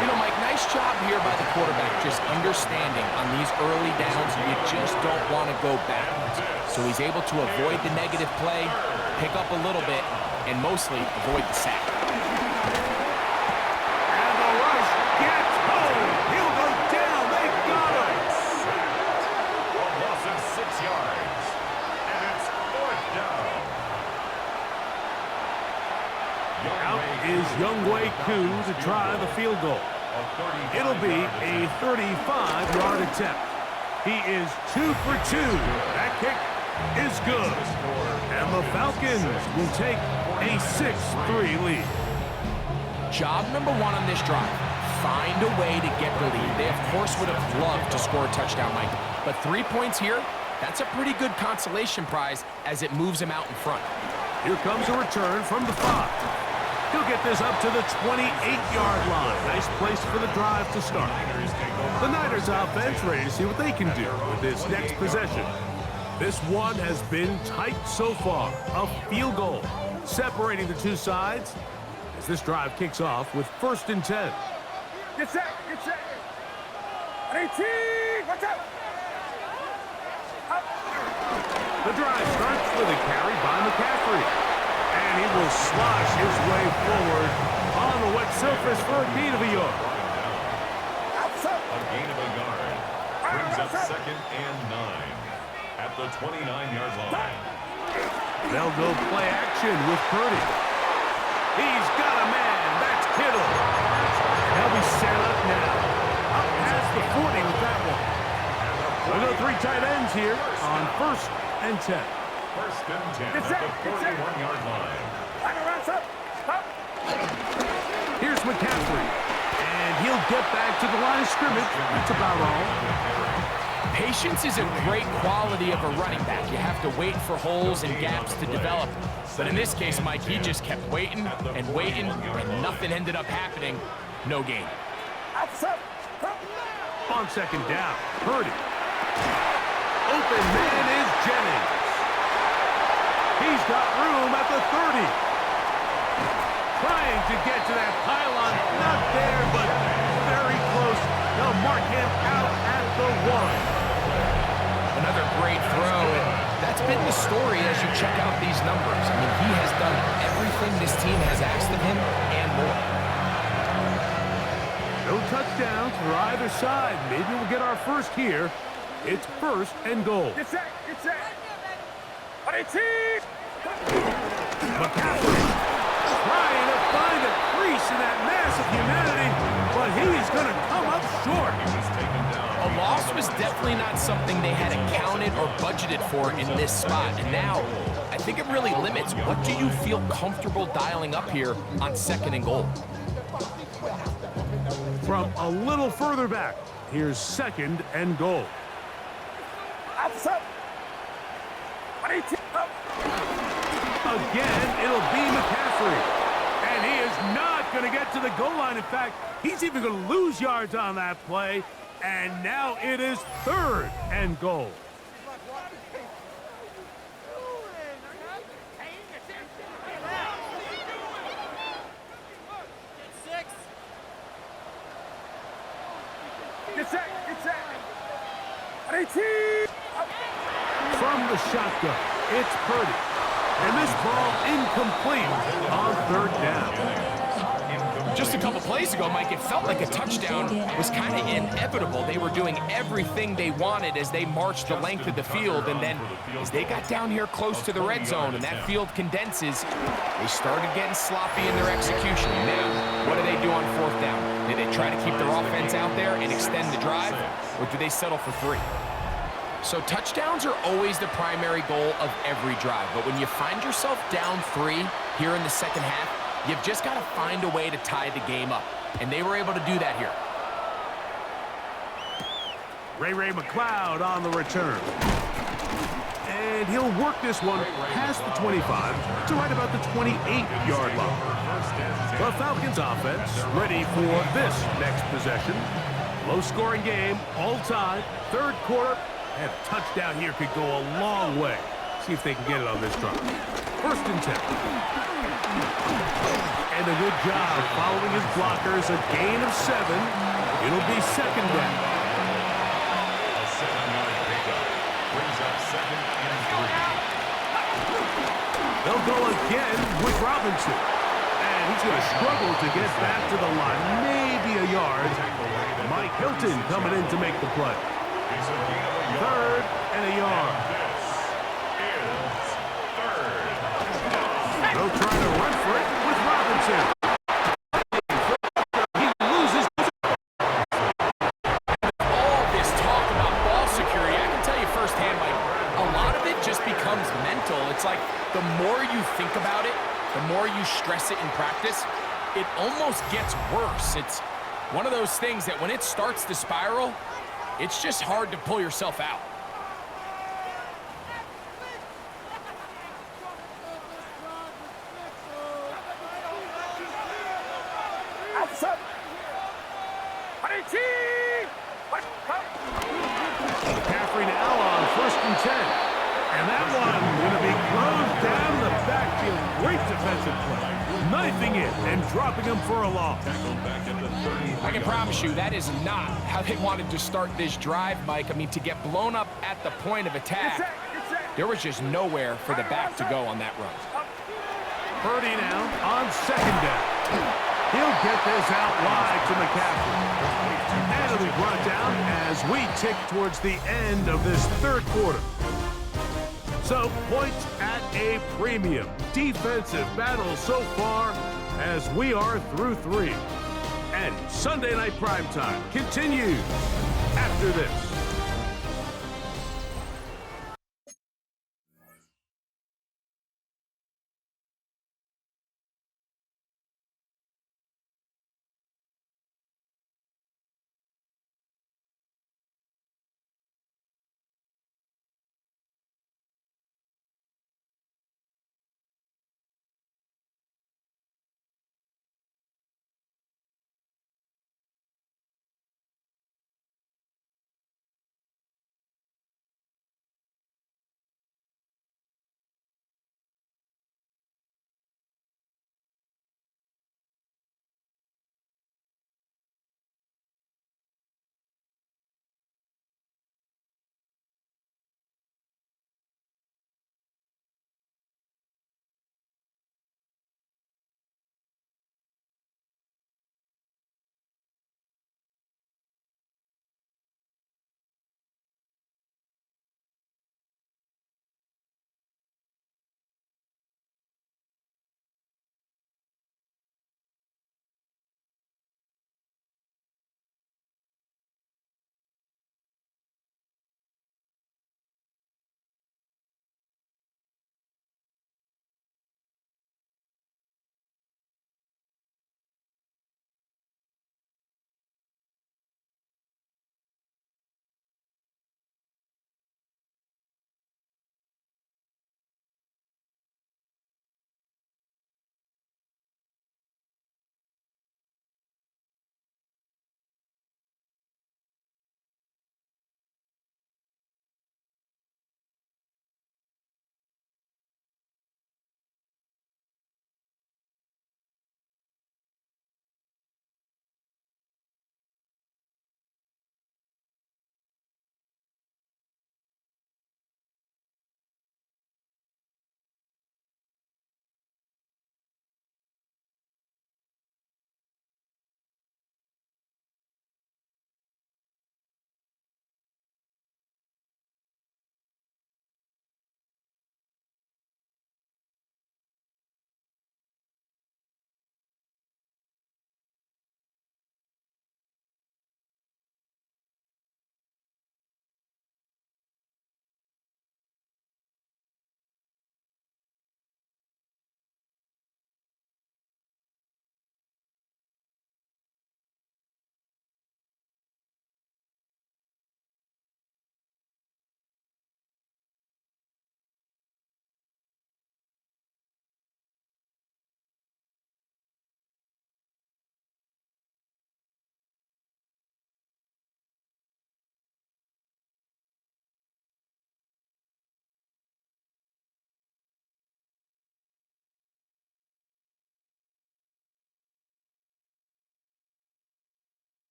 You know, Mike, nice job here by the quarterback, just understanding on these early downs, you just don't want to go backwards. So he's able to avoid the negative play, pick up a little bit, and mostly avoid the sack. And the rush gets home. He'll go down. They got him. A loss of 6 yards. And it's 4th down. Out is Younghoe Koo to try the field goal. It'll be a 35-yard attempt. He is 2 for 2. That kick is good. And the Falcons will take a 6-3 lead. Job number 1 on this drive, find a way to get the lead. They, of course, would have loved to score a touchdown, Mike. But 3 points here, that's a pretty good consolation prize as it moves him out in front. Here comes a return from the 5. He'll get this up to the 28-yard line. Nice place for the drive to start. The Niners offense ready to see what they can do with this next possession. This one has been tight so far. A field goal separating the two sides as this drive kicks off with 1st and 10. Get set, get set. 18, watch out. The drive starts with a carry by McCaffrey. And he will slosh his way forward on the wet surface for a gain of a yard. A gain of a yard. Brings up 2nd and 9 at the 29-yard line. They'll go play action with Purdy. He's got a man. That's Kittle. They'll be set up now. Up past the 40 with that one. We'll go 3 tight ends here on 1st and 10. 1st and 10 at the 41-yard line. Here's McCaffrey. And he'll get back to the line of scrimmage. That's about all. Patience is a great quality of a running back. You have to wait for holes and gaps to develop. But in this case, Mike, he just kept waiting and waiting, and nothing ended up happening. No gain. On 2nd down, Purdy. Open man is Jennings. He's got room at the 30. Trying to get to that pylon. Not there, but very close. They'll mark him out at the 1. Another great throw, and that's been the story as you check out these numbers. I mean, he has done everything this team has asked of him and more. No touchdowns for either side. Maybe we'll get our first here. It's 1st and goal. Get set, get set. 18. McCaffrey trying to find a crease in that mass of humanity, but he is going to come up short. A loss was definitely not something they had accounted or budgeted for in this spot. And now, I think it really limits what do you feel comfortable dialing up here on 2nd and goal. From a little further back, here's 2nd and goal. Again, it'll be McCaffrey. And he is not going to get to the goal line. In fact, he's even going to lose yards on that play. And now it is 3rd and goal. Get set, get set. 18. From the shotgun, it's Purdy. And this ball incomplete on 3rd down. Just a couple plays ago, Mike, it felt like a touchdown was kind of inevitable. They were doing everything they wanted as they marched the length of the field, and then as they got down here close to the red zone and that field condenses, they started getting sloppy in their execution. Now, What do they do on 4th down? Do they try to keep their offense out there and extend the drive, or do they settle for 3? So touchdowns are always the primary goal of every drive, but when you find yourself down 3 here in the second half, you've just got to find a way to tie the game up, and they were able to do that here. Ray McLeod on the return. And he'll work this one past the 25 to right about the 28-yard line. The Falcons offense ready for this next possession. Low-scoring game, all time, third quarter, and a touchdown here could go a long way. See if they can get it on this drive. 1st and 10. And a good job following his blockers, a gain of 7. It'll be 2nd down. A 7-yard pickup brings up 2nd and 3. They'll go again with Robinson. And he's going to struggle to get back to the line. Maybe a yard. Mike Hilton coming in to make the play. 3rd and a yard. This is 3rd. They'll try to run for it with Robinson. He loses. All this talk about ball security, I can tell you firsthand, Mike, a lot of it just becomes mental. It's like the more you think about it, the more you stress it in practice, it almost gets worse. It's one of those things that when it starts to spiral, it's just hard to pull yourself out. Outside. McCaffrey now on 1st and 10. And that one going to be closed down the backfield. Great defensive play. Knifing it and dropping him for a loss. I can promise you that is not how they wanted to start this drive, Mike. I mean, to get blown up at the point of attack, there was just nowhere for the back to go on that run. Purdy now on 2nd down. He'll get this out wide to McCaffrey. And it'll be brought down as we tick towards the end of this 3rd quarter. So, points at a premium. Defensive battle so far as we are through 3. And Sunday Night Primetime continues after this.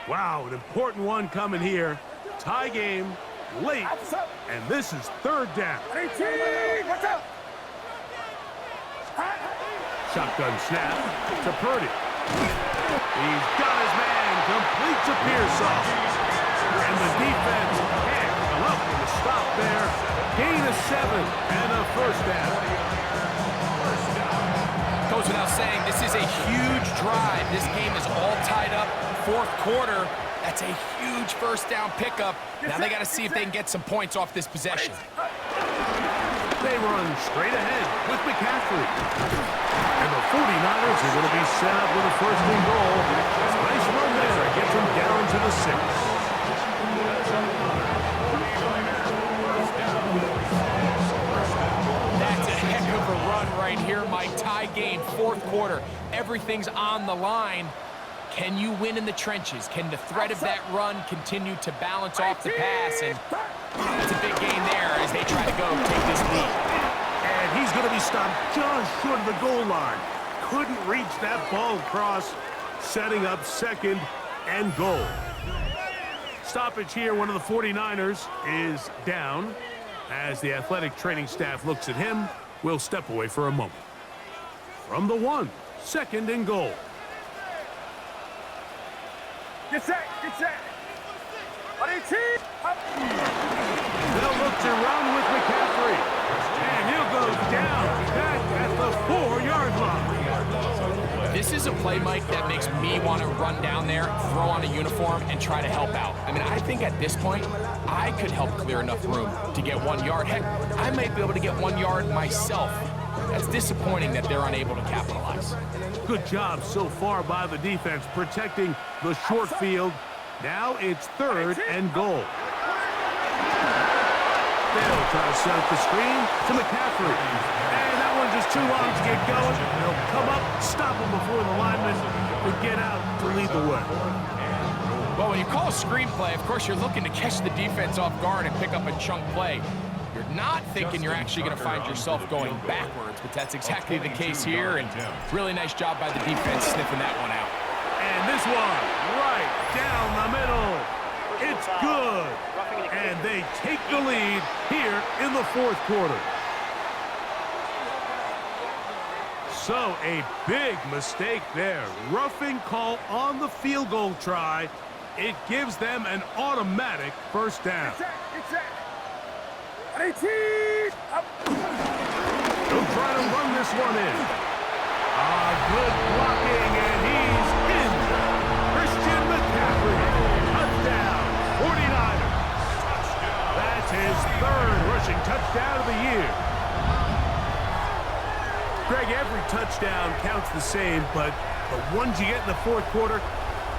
Wow, an important one coming here. Tie game, late, and this is third down. Watch out! Shotgun snap to Purdy. He's got his man, complete to Pearsall. And the defense can't come up with a stop there. Gain of 7 and a first down. Goes without saying, this is a huge drive. This game is all tied up. Fourth quarter, that's a huge first down pickup. Now they got to see if they can get some points off this possession. They run straight ahead with McCaffrey. And the 49ers are going to be set up with a first and goal. Nice run there. Gets them down to the 6. That's a heck of a run right here, Mike. Tie game, fourth quarter. Everything's on the line. Can you win in the trenches? Can the threat of that run continue to balance off the pass? And it's a big gain there as they try to go take this lead. And he's going to be stopped just short of the goal line. Couldn't reach that ball across, setting up second and goal. Stoppage here, one of the 49ers is down. As the athletic training staff looks at him, we'll step away for a moment. From the 1, second and goal. Get set! They'll look to run with McCaffrey. And he'll go down back at the 4-yard line. This is a play, Mike, that makes me want to run down there, throw on a uniform, and try to help out. I mean, I think at this point, I could help clear enough room to get 1 yard. Heck, I might be able to get 1 yard myself. That's disappointing that they're unable to capitalize. Good job so far by the defense protecting the short field. Now it's third and goal. They'll try to set up the screen to McCaffrey. And that one just too long to get going. They'll come up, stop him before the lineman can get out to lead the way. Well, when you call a screenplay, of course, you're looking to catch the defense off guard and pick up a chunk play. You're not thinking you're actually going to find yourself going backwards, but that's exactly the case here, and really nice job by the defense sniffing that one out. And this one, right down the middle. It's good. And they take the lead here in the fourth quarter. So a big mistake there. Roughing call on the field goal try. It gives them an automatic first down. Get set! They'll try to run this one in. Good blocking, and he's in. Christian McCaffrey, touchdown, 49ers. That's his third rushing touchdown of the year. Greg, every touchdown counts the same, but the ones you get in the fourth quarter,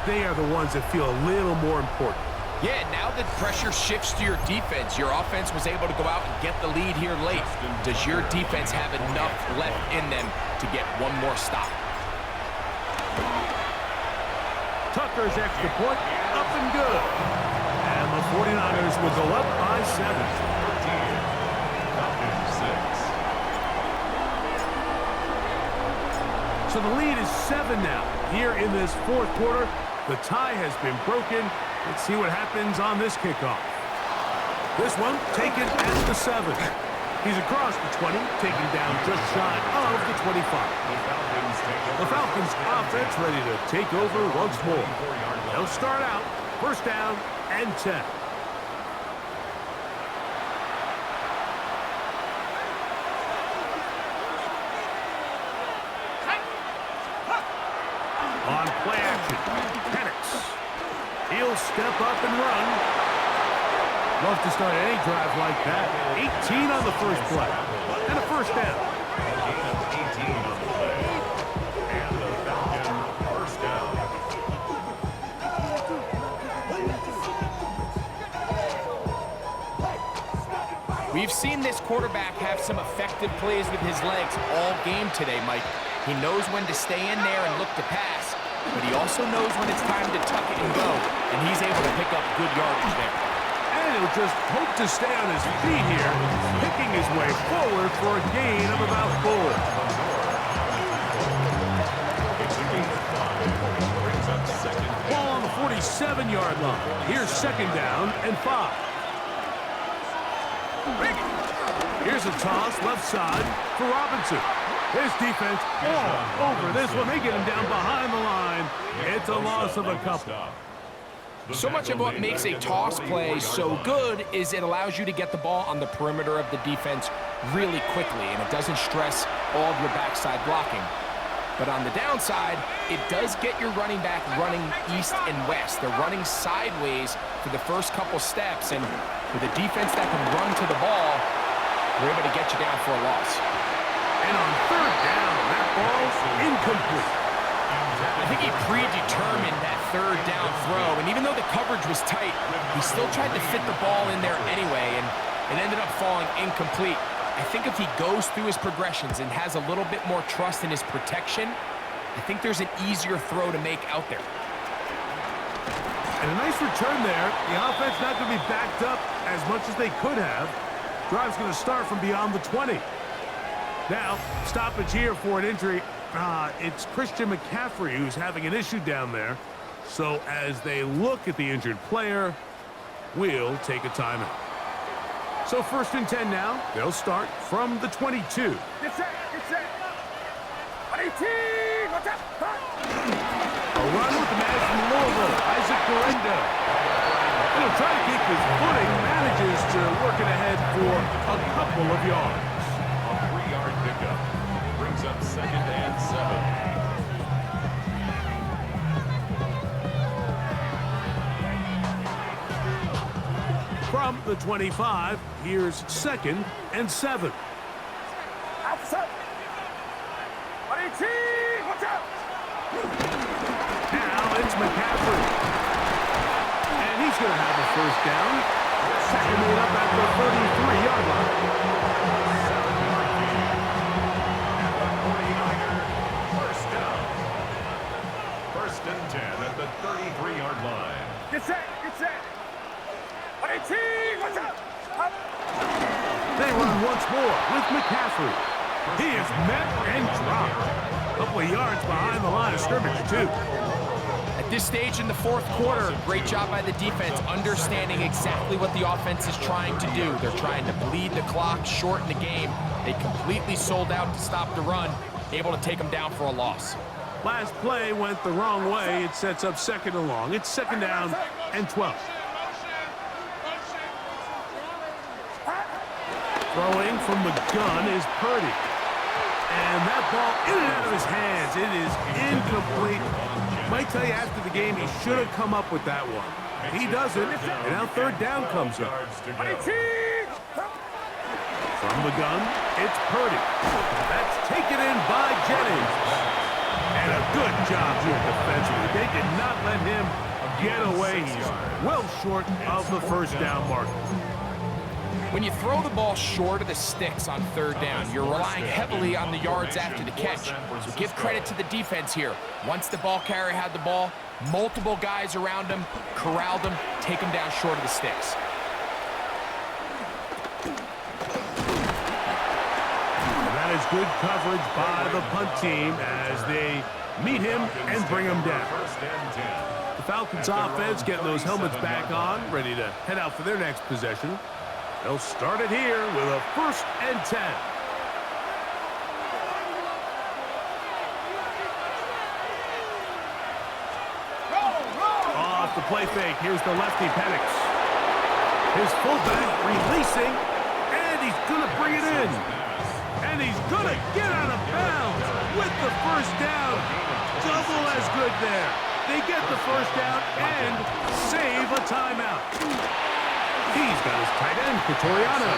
they are the ones that feel a little more important. Yeah, now the pressure shifts to your defense. Your offense was able to go out and get the lead here late. Does your defense have enough left in them to get one more stop? Tucker's extra point, up and good. And the 49ers will go up by 7. So the lead is 7 now. Here in this fourth quarter, the tie has been broken. Let's see what happens on this kickoff. This one taken at the 7. He's across the 20, taken down just shy of the 25. The Falcons offense ready to take over once more. They'll start out first down and 10. On play action, Penix. He'll step up and run. Love to start any drive like that. 18 on the first play. And a first down. We've seen this quarterback have some effective plays with his legs all game today, Mike. He knows when to stay in there and look to pass, but he also knows when it's time to tuck it and go, and he's able to pick up good yardage there. And he'll just hope to stay on his feet here, picking his way forward for a gain of about 4. Ball on the 48 37-yard line. Here's second down and 5. Here's a toss left side for Robinson. His defense all over this one. They get him down behind the line. It's a loss of a couple. So much of what makes a toss play so good is it allows you to get the ball on the perimeter of the defense really quickly, and it doesn't stress all of your backside blocking. But on the downside, it does get your running back running east and west. They're running sideways for the first couple steps, and with a defense that can run to the ball, we're able to get you down for a loss. And on third down, that ball's incomplete. I think he predetermined that third down throw, and even though the coverage was tight, he still tried to fit the ball in there anyway, and it ended up falling incomplete. I think if he goes through his progressions and has a little bit more trust in his protection, I think there's an easier throw to make out there. And a nice return there. The offense not going to be backed up as much as they could have. Drive's going to start from beyond the 20. Now, stoppage here for an injury. It's Christian McCaffrey who's having an issue down there. So as they look at the injured player, we'll take a timeout. So first and 10 now. They'll start from the 22. Get set, get set. 18, watch out. A run with the man from Louisville, Isaac Garenda. He'll try to keep his footing, manages to work it ahead for a couple of yards. A 3-yard pickup brings up second and 7. From the 25, here's second and 7. Outside. 18, watch out. Now it's McCaffrey. And he's going to have a first down. Second made up at the 33-yard line. First down. First and 10 at the 33-yard line. Get set, get set. 18, watch out. They run once more with McCaffrey. He is met and dropped. A couple of yards behind the line of scrimmage, too. At this stage in the fourth quarter, great job by the defense understanding exactly what the offense is trying to do. They're trying to bleed the clock, shorten the game. They completely sold out to stop the run, able to take them down for a loss. Last play went the wrong way. It sets up second and long. It's second down and 12. Throwing from the gun is Purdy. And that ball in and out of his hands. It is incomplete. Might tell you after the game he should have come up with that one. He doesn't, and now third down comes up. From the gun, it's Purdy. That's taken in by Jennings. And a good job here defensively. They did not let him get away. He's well short of the first down marker. When you throw the ball short of the sticks on third down, you're relying heavily on the yards after the catch. So give credit to the defense here. Once the ball carrier had the ball, multiple guys around him, corralled him, take him down short of the sticks. And that is good coverage by the punt team as they meet him and bring him down. The Falcons offense getting those helmets back on, ready to head out for their next possession. They'll start it here with a first and 10. Off the play fake, here's the lefty Penix. His fullback releasing, and he's going to bring it in. And he's going to get out of bounds with the first down. Double as good there. They get the first down and save a timeout. He's got his tight end, Catoriano.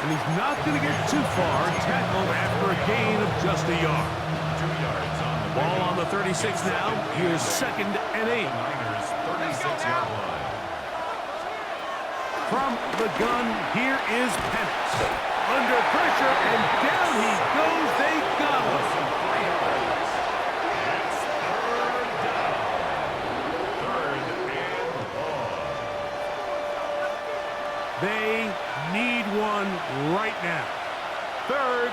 And he's not going to get too far, tackled after a gain of just a yard. 2 yards on the Ball on the 36 now. Here's second and 8. Niners 36-yard line. From the gun, here is Penix. Under pressure, and down he goes. They got him. It's third down. Third and long. They need one right now. Third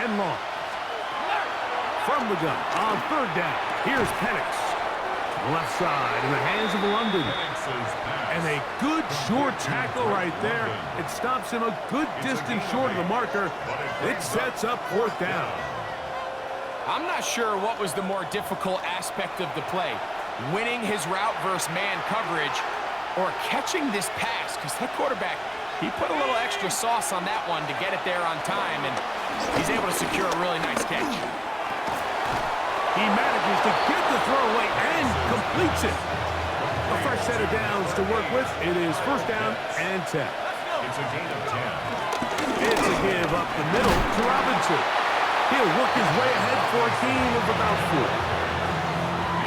and long. From the gun on third down, here's Penix. Left side in the hands of London. And a good short tackle right there. It stops him a good distance short of the marker. It sets up fourth down. I'm not sure what was the more difficult aspect of the play. Winning his route versus man coverage or catching this pass, because that quarterback, he put a little extra sauce on that one to get it there on time, and he's able to secure a really nice catch. He manages to get the throw away and completes it. A fresh set of downs to work with. It is first down and 10. It's a gain of 10. It's a give up the middle to Robinson. He'll work his way ahead for a gain of about 4.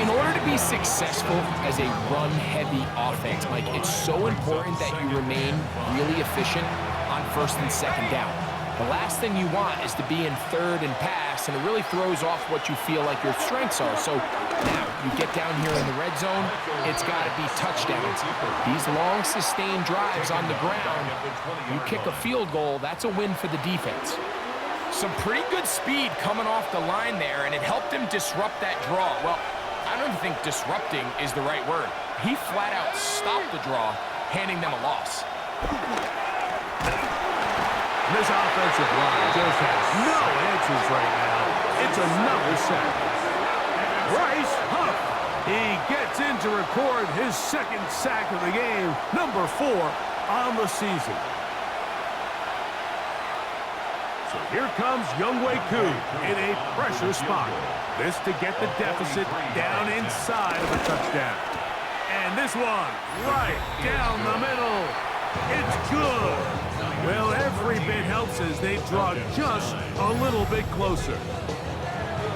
In order to be successful as a run-heavy offense, Mike, it's so important that you remain really efficient on first and second down. The last thing you want is to be in third and pass, and it really throws off what you feel like your strengths are. So now you get down here in the red zone, it's got to be touchdowns. These long, sustained drives on the ground, you kick a field goal, that's a win for the defense. Some pretty good speed coming off the line there, and it helped him disrupt that draw. Well, I don't even think disrupting is the right word. He flat out stopped the draw, handing them a loss. This offensive line just has no answers right now. It's another sack. Bryce Huff, he gets in to record his second sack of the game, number 4 on the season. So here comes Younghoe Koo in a pressure spot. This to get the deficit down inside of a touchdown. And this one right down the middle. It's good. Well, every bit helps as they draw just a little bit closer.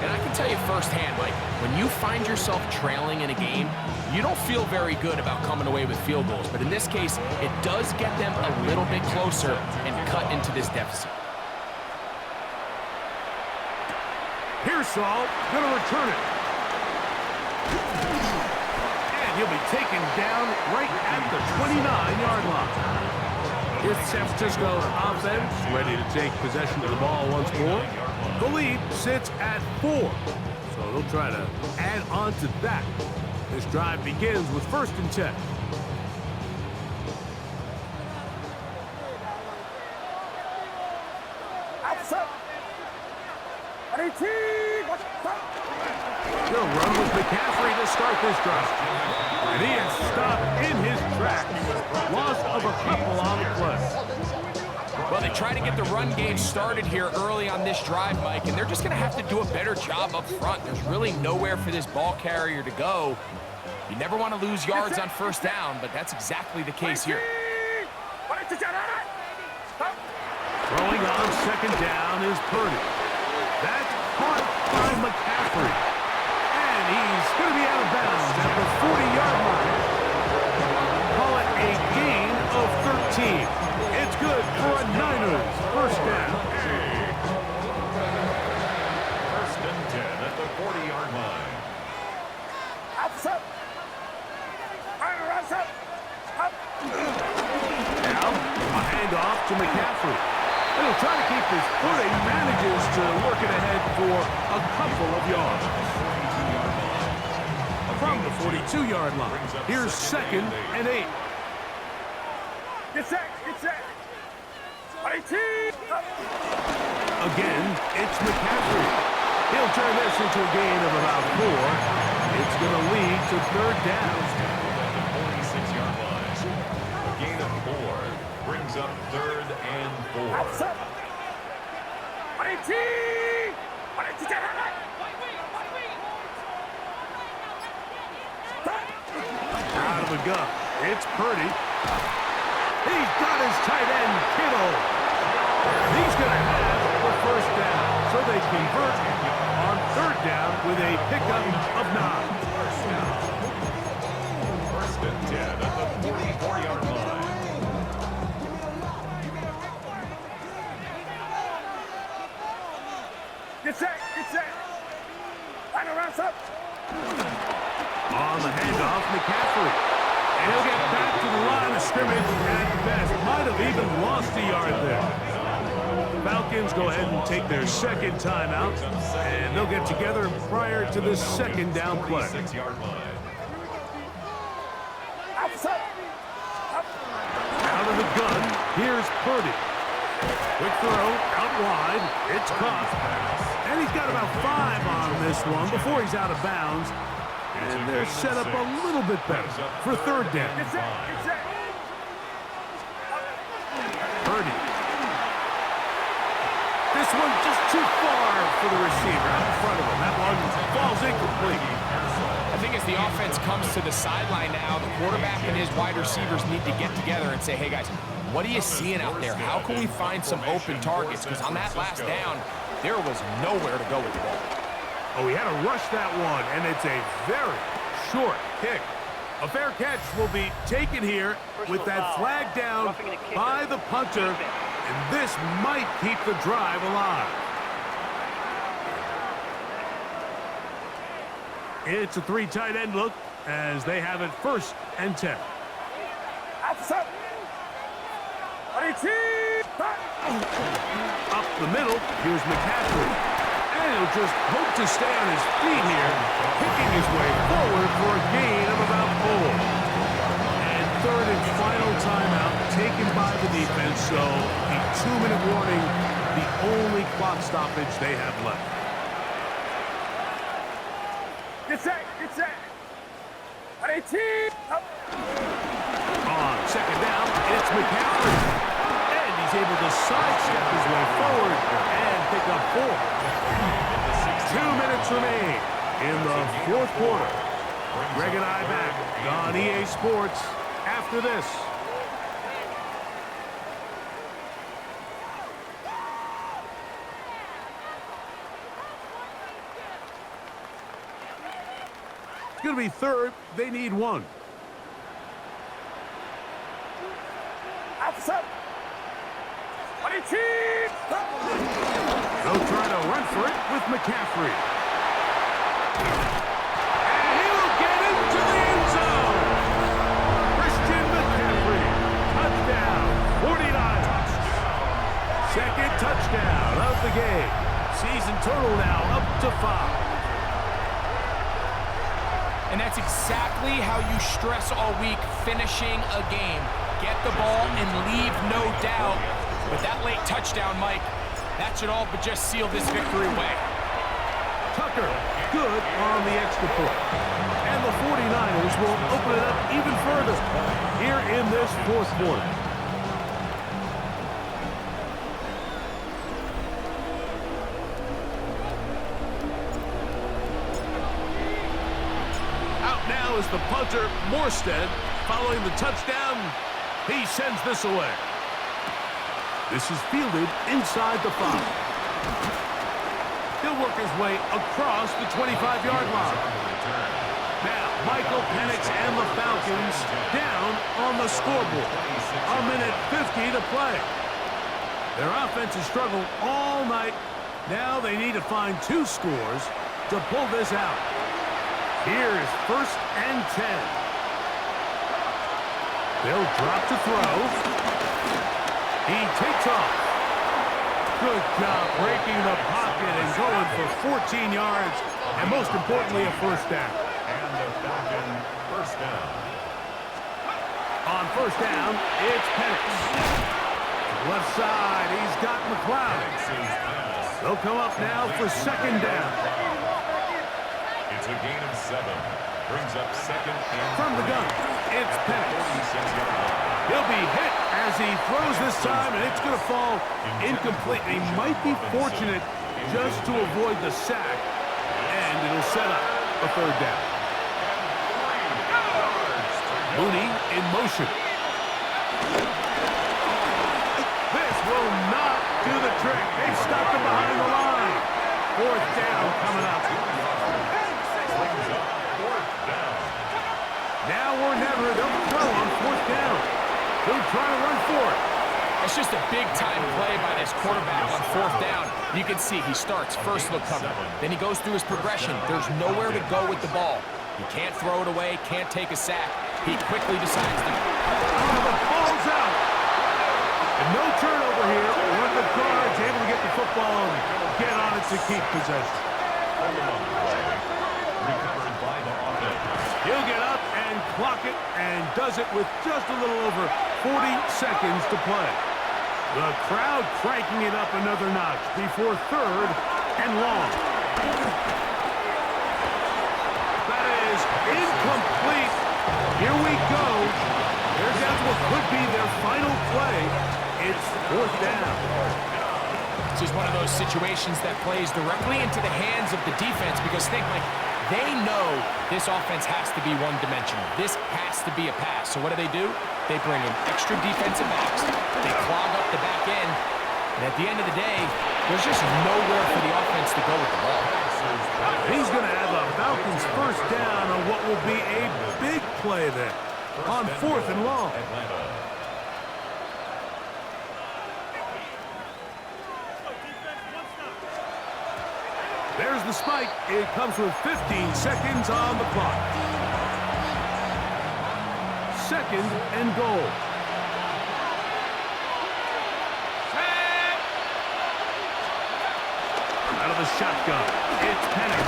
And I can tell you firsthand, Mike, when you find yourself trailing in a game, you don't feel very good about coming away with field goals. But in this case, it does get them a little bit closer and cut into this deficit. Pearsall going to return it. And he'll be taken down right at the 29-yard line. Here's the San Francisco offense ready to take possession of the ball once more. The lead sits at 4. So they'll try to add on to that. This drive begins with first and 10. He'll run with McCaffrey to start this drive. And he is stopped in his tracks. Loss of a couple on the play. Well, they try to get the run game started here early on this drive, Mike, and they're just going to have to do a better job up front. There's really nowhere for this ball carrier to go. You never want to lose yards on first down, but that's exactly the case here. Throwing on second down is Purdy. That's caught by McCaffrey. And he's going to be out of bounds at the 40-yard line. Call it a gain of 13. It's good for a Niners first down. First and 10 at the 40-yard line. Now, a handoff to McCaffrey. He'll try to keep his footing, manages to work it ahead for a couple of yards. From the 42-yard line, here's second and 8. Get set, get set. Again, it's McCaffrey. He'll turn this into a gain of about 4. It's going to lead to third down. At the 46-yard line. Gain of 4 brings up third and 4. Out of the gun, it's Purdy. He's got his tight end, Kittle. He's going to have the first down, so they convert on third down with a pickup of 9. First and 10 at the 44-yard line. Get set, get set. Line around up. On the handoff, McCaffrey. And he'll get back to the line of scrimmage at best. Might have even lost a yard there. Falcons go ahead and take their second timeout, and they'll get together prior to the second down play. 46-yard line. Outside. Out of the gun, here's Purdy. Quick throw, out wide, it's caught. And he's got about 5 on this one before he's out of bounds. And they're set up a little bit better for third down. Get set. Get set. Purdy. This one just too far for the receiver out in front of him. That one falls incomplete. I think as the offense comes to the sideline now, the quarterback and his wide receivers need to get together and say, hey guys, what are you seeing out there? How can we find some open targets? Because on that last down, there was nowhere to go with the ball. Oh, he had to rush that one, and it's a very short kick. A fair catch will be taken here with that flag down by the punter, and this might keep the drive alive. It's a 3 tight end look as they have it 1st and 10. Outside. Up the middle, here's McCaffrey. And he'll just hope to stay on his feet here, kicking his way forward for a gain of about 4. And 3rd and final timeout taken by the defense, so the 2-minute warning, the only clock stoppage they have left. Get set. Get set. On 2nd down, it's McCaffrey. And he's able to sidestep his way forward and pick up 4. 2 minutes remain in the 4th quarter. Greg and I back on EA Sports after this. It's going to be 3rd. They need 1. Outside. They'll try to run for it with McCaffrey. And he'll get into the end zone. Christian McCaffrey. Touchdown. 49ers. 2nd touchdown of the game. Season total now up to 5. And that's exactly how you stress all week, finishing a game. Get the ball and leave no doubt. But that late touchdown, Mike, that should all but just seal this victory away. Tucker, good on the extra point. And the 49ers will open it up even further here in this 4th quarter. Out now is the punter, Morstead. Following the touchdown, he sends this away. This is fielded inside the 5. He'll work his way across the 25-yard line. Now, Michael Penix and the Falcons down on the scoreboard. 1:50 to play. Their offense has struggled all night. Now they need to find 2 scores to pull this out. Here's 1st and 10. They'll drop to throw. He takes off. Good job breaking the pocket and going for 14 yards, and most importantly, a 1st down. And the Falcon 1st down. On 1st down, it's Penix. Left side, he's got McLeod. They'll come up now for 2nd down. It's a gain of 7. Brings up 2nd and From the gun, it's Penix. He'll be hit as he throws this time, and it's going to fall incomplete. He might be fortunate just to avoid the sack, and it'll set up a 3rd down. Mooney in motion. This will not do the trick. They stopped him behind the line. 4th down coming up. Now or never, they'll throw on 4th down. They'll try to run for it. It's just a big-time play by this quarterback on 4th down. You can see he starts first look cover. Then he goes through his progression. There's nowhere to go with the ball. He can't throw it away, can't take a sack. He quickly decides to... Oh, the ball's out. And no turnover here. One of the guards able to get the football and get on it to keep possession. Recovered by the offense. He'll get up and clock it and does it with just a little over 40 seconds to play. The crowd cranking it up another notch before third and long. That is incomplete. Here we go. They're down to what could be their final play. It's fourth down. This is one of those situations that plays directly into the hands of the defense because think, like, they know this offense has to be one-dimensional. This has to be a pass. So what do? They bring in extra defensive backs. They clog up the back end. And at the end of the day, there's just nowhere for the offense to go with the ball. He's going to have a Falcons first down on what will be a big play there on fourth and long. There's the spike. It comes with 15 seconds on the clock. Second and goal. Out of the shotgun, it's Penix.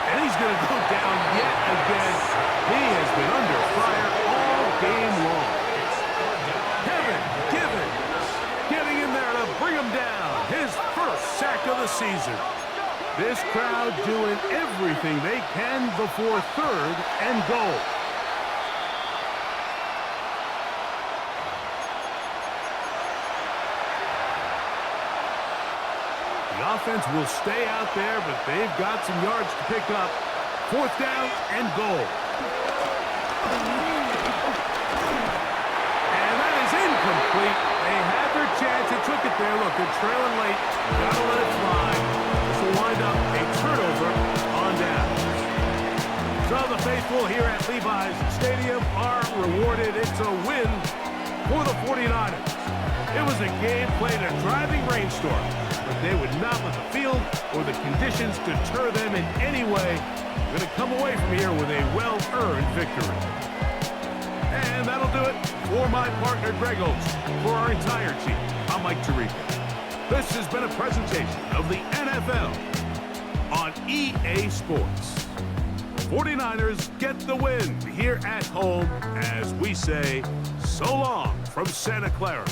And he's going to go down yet again. He has been under fire all game long. Kevin Gibbon getting in there to bring him down. His first sack of the season. This crowd doing everything they can before third and goal. The offense will stay out there, but they've got some yards to pick up. Fourth down and goal. And that is incomplete. They had their chance. They took it there. Look, they're trailing late. Gotta let it fly. This will wind up a turnover on down. So the faithful here at Levi's Stadium are rewarded. It's a win for the 49ers. It was a game played in a driving rainstorm, but they would not let the field or the conditions deter them in any way. They're going to come away from here with a well-earned victory. And that'll do it for my partner, Greg Olson. For our entire team, I'm Mike Tirico. This has been a presentation of the NFL on EA Sports. 49ers get the win here at home as we say so long from Santa Clara.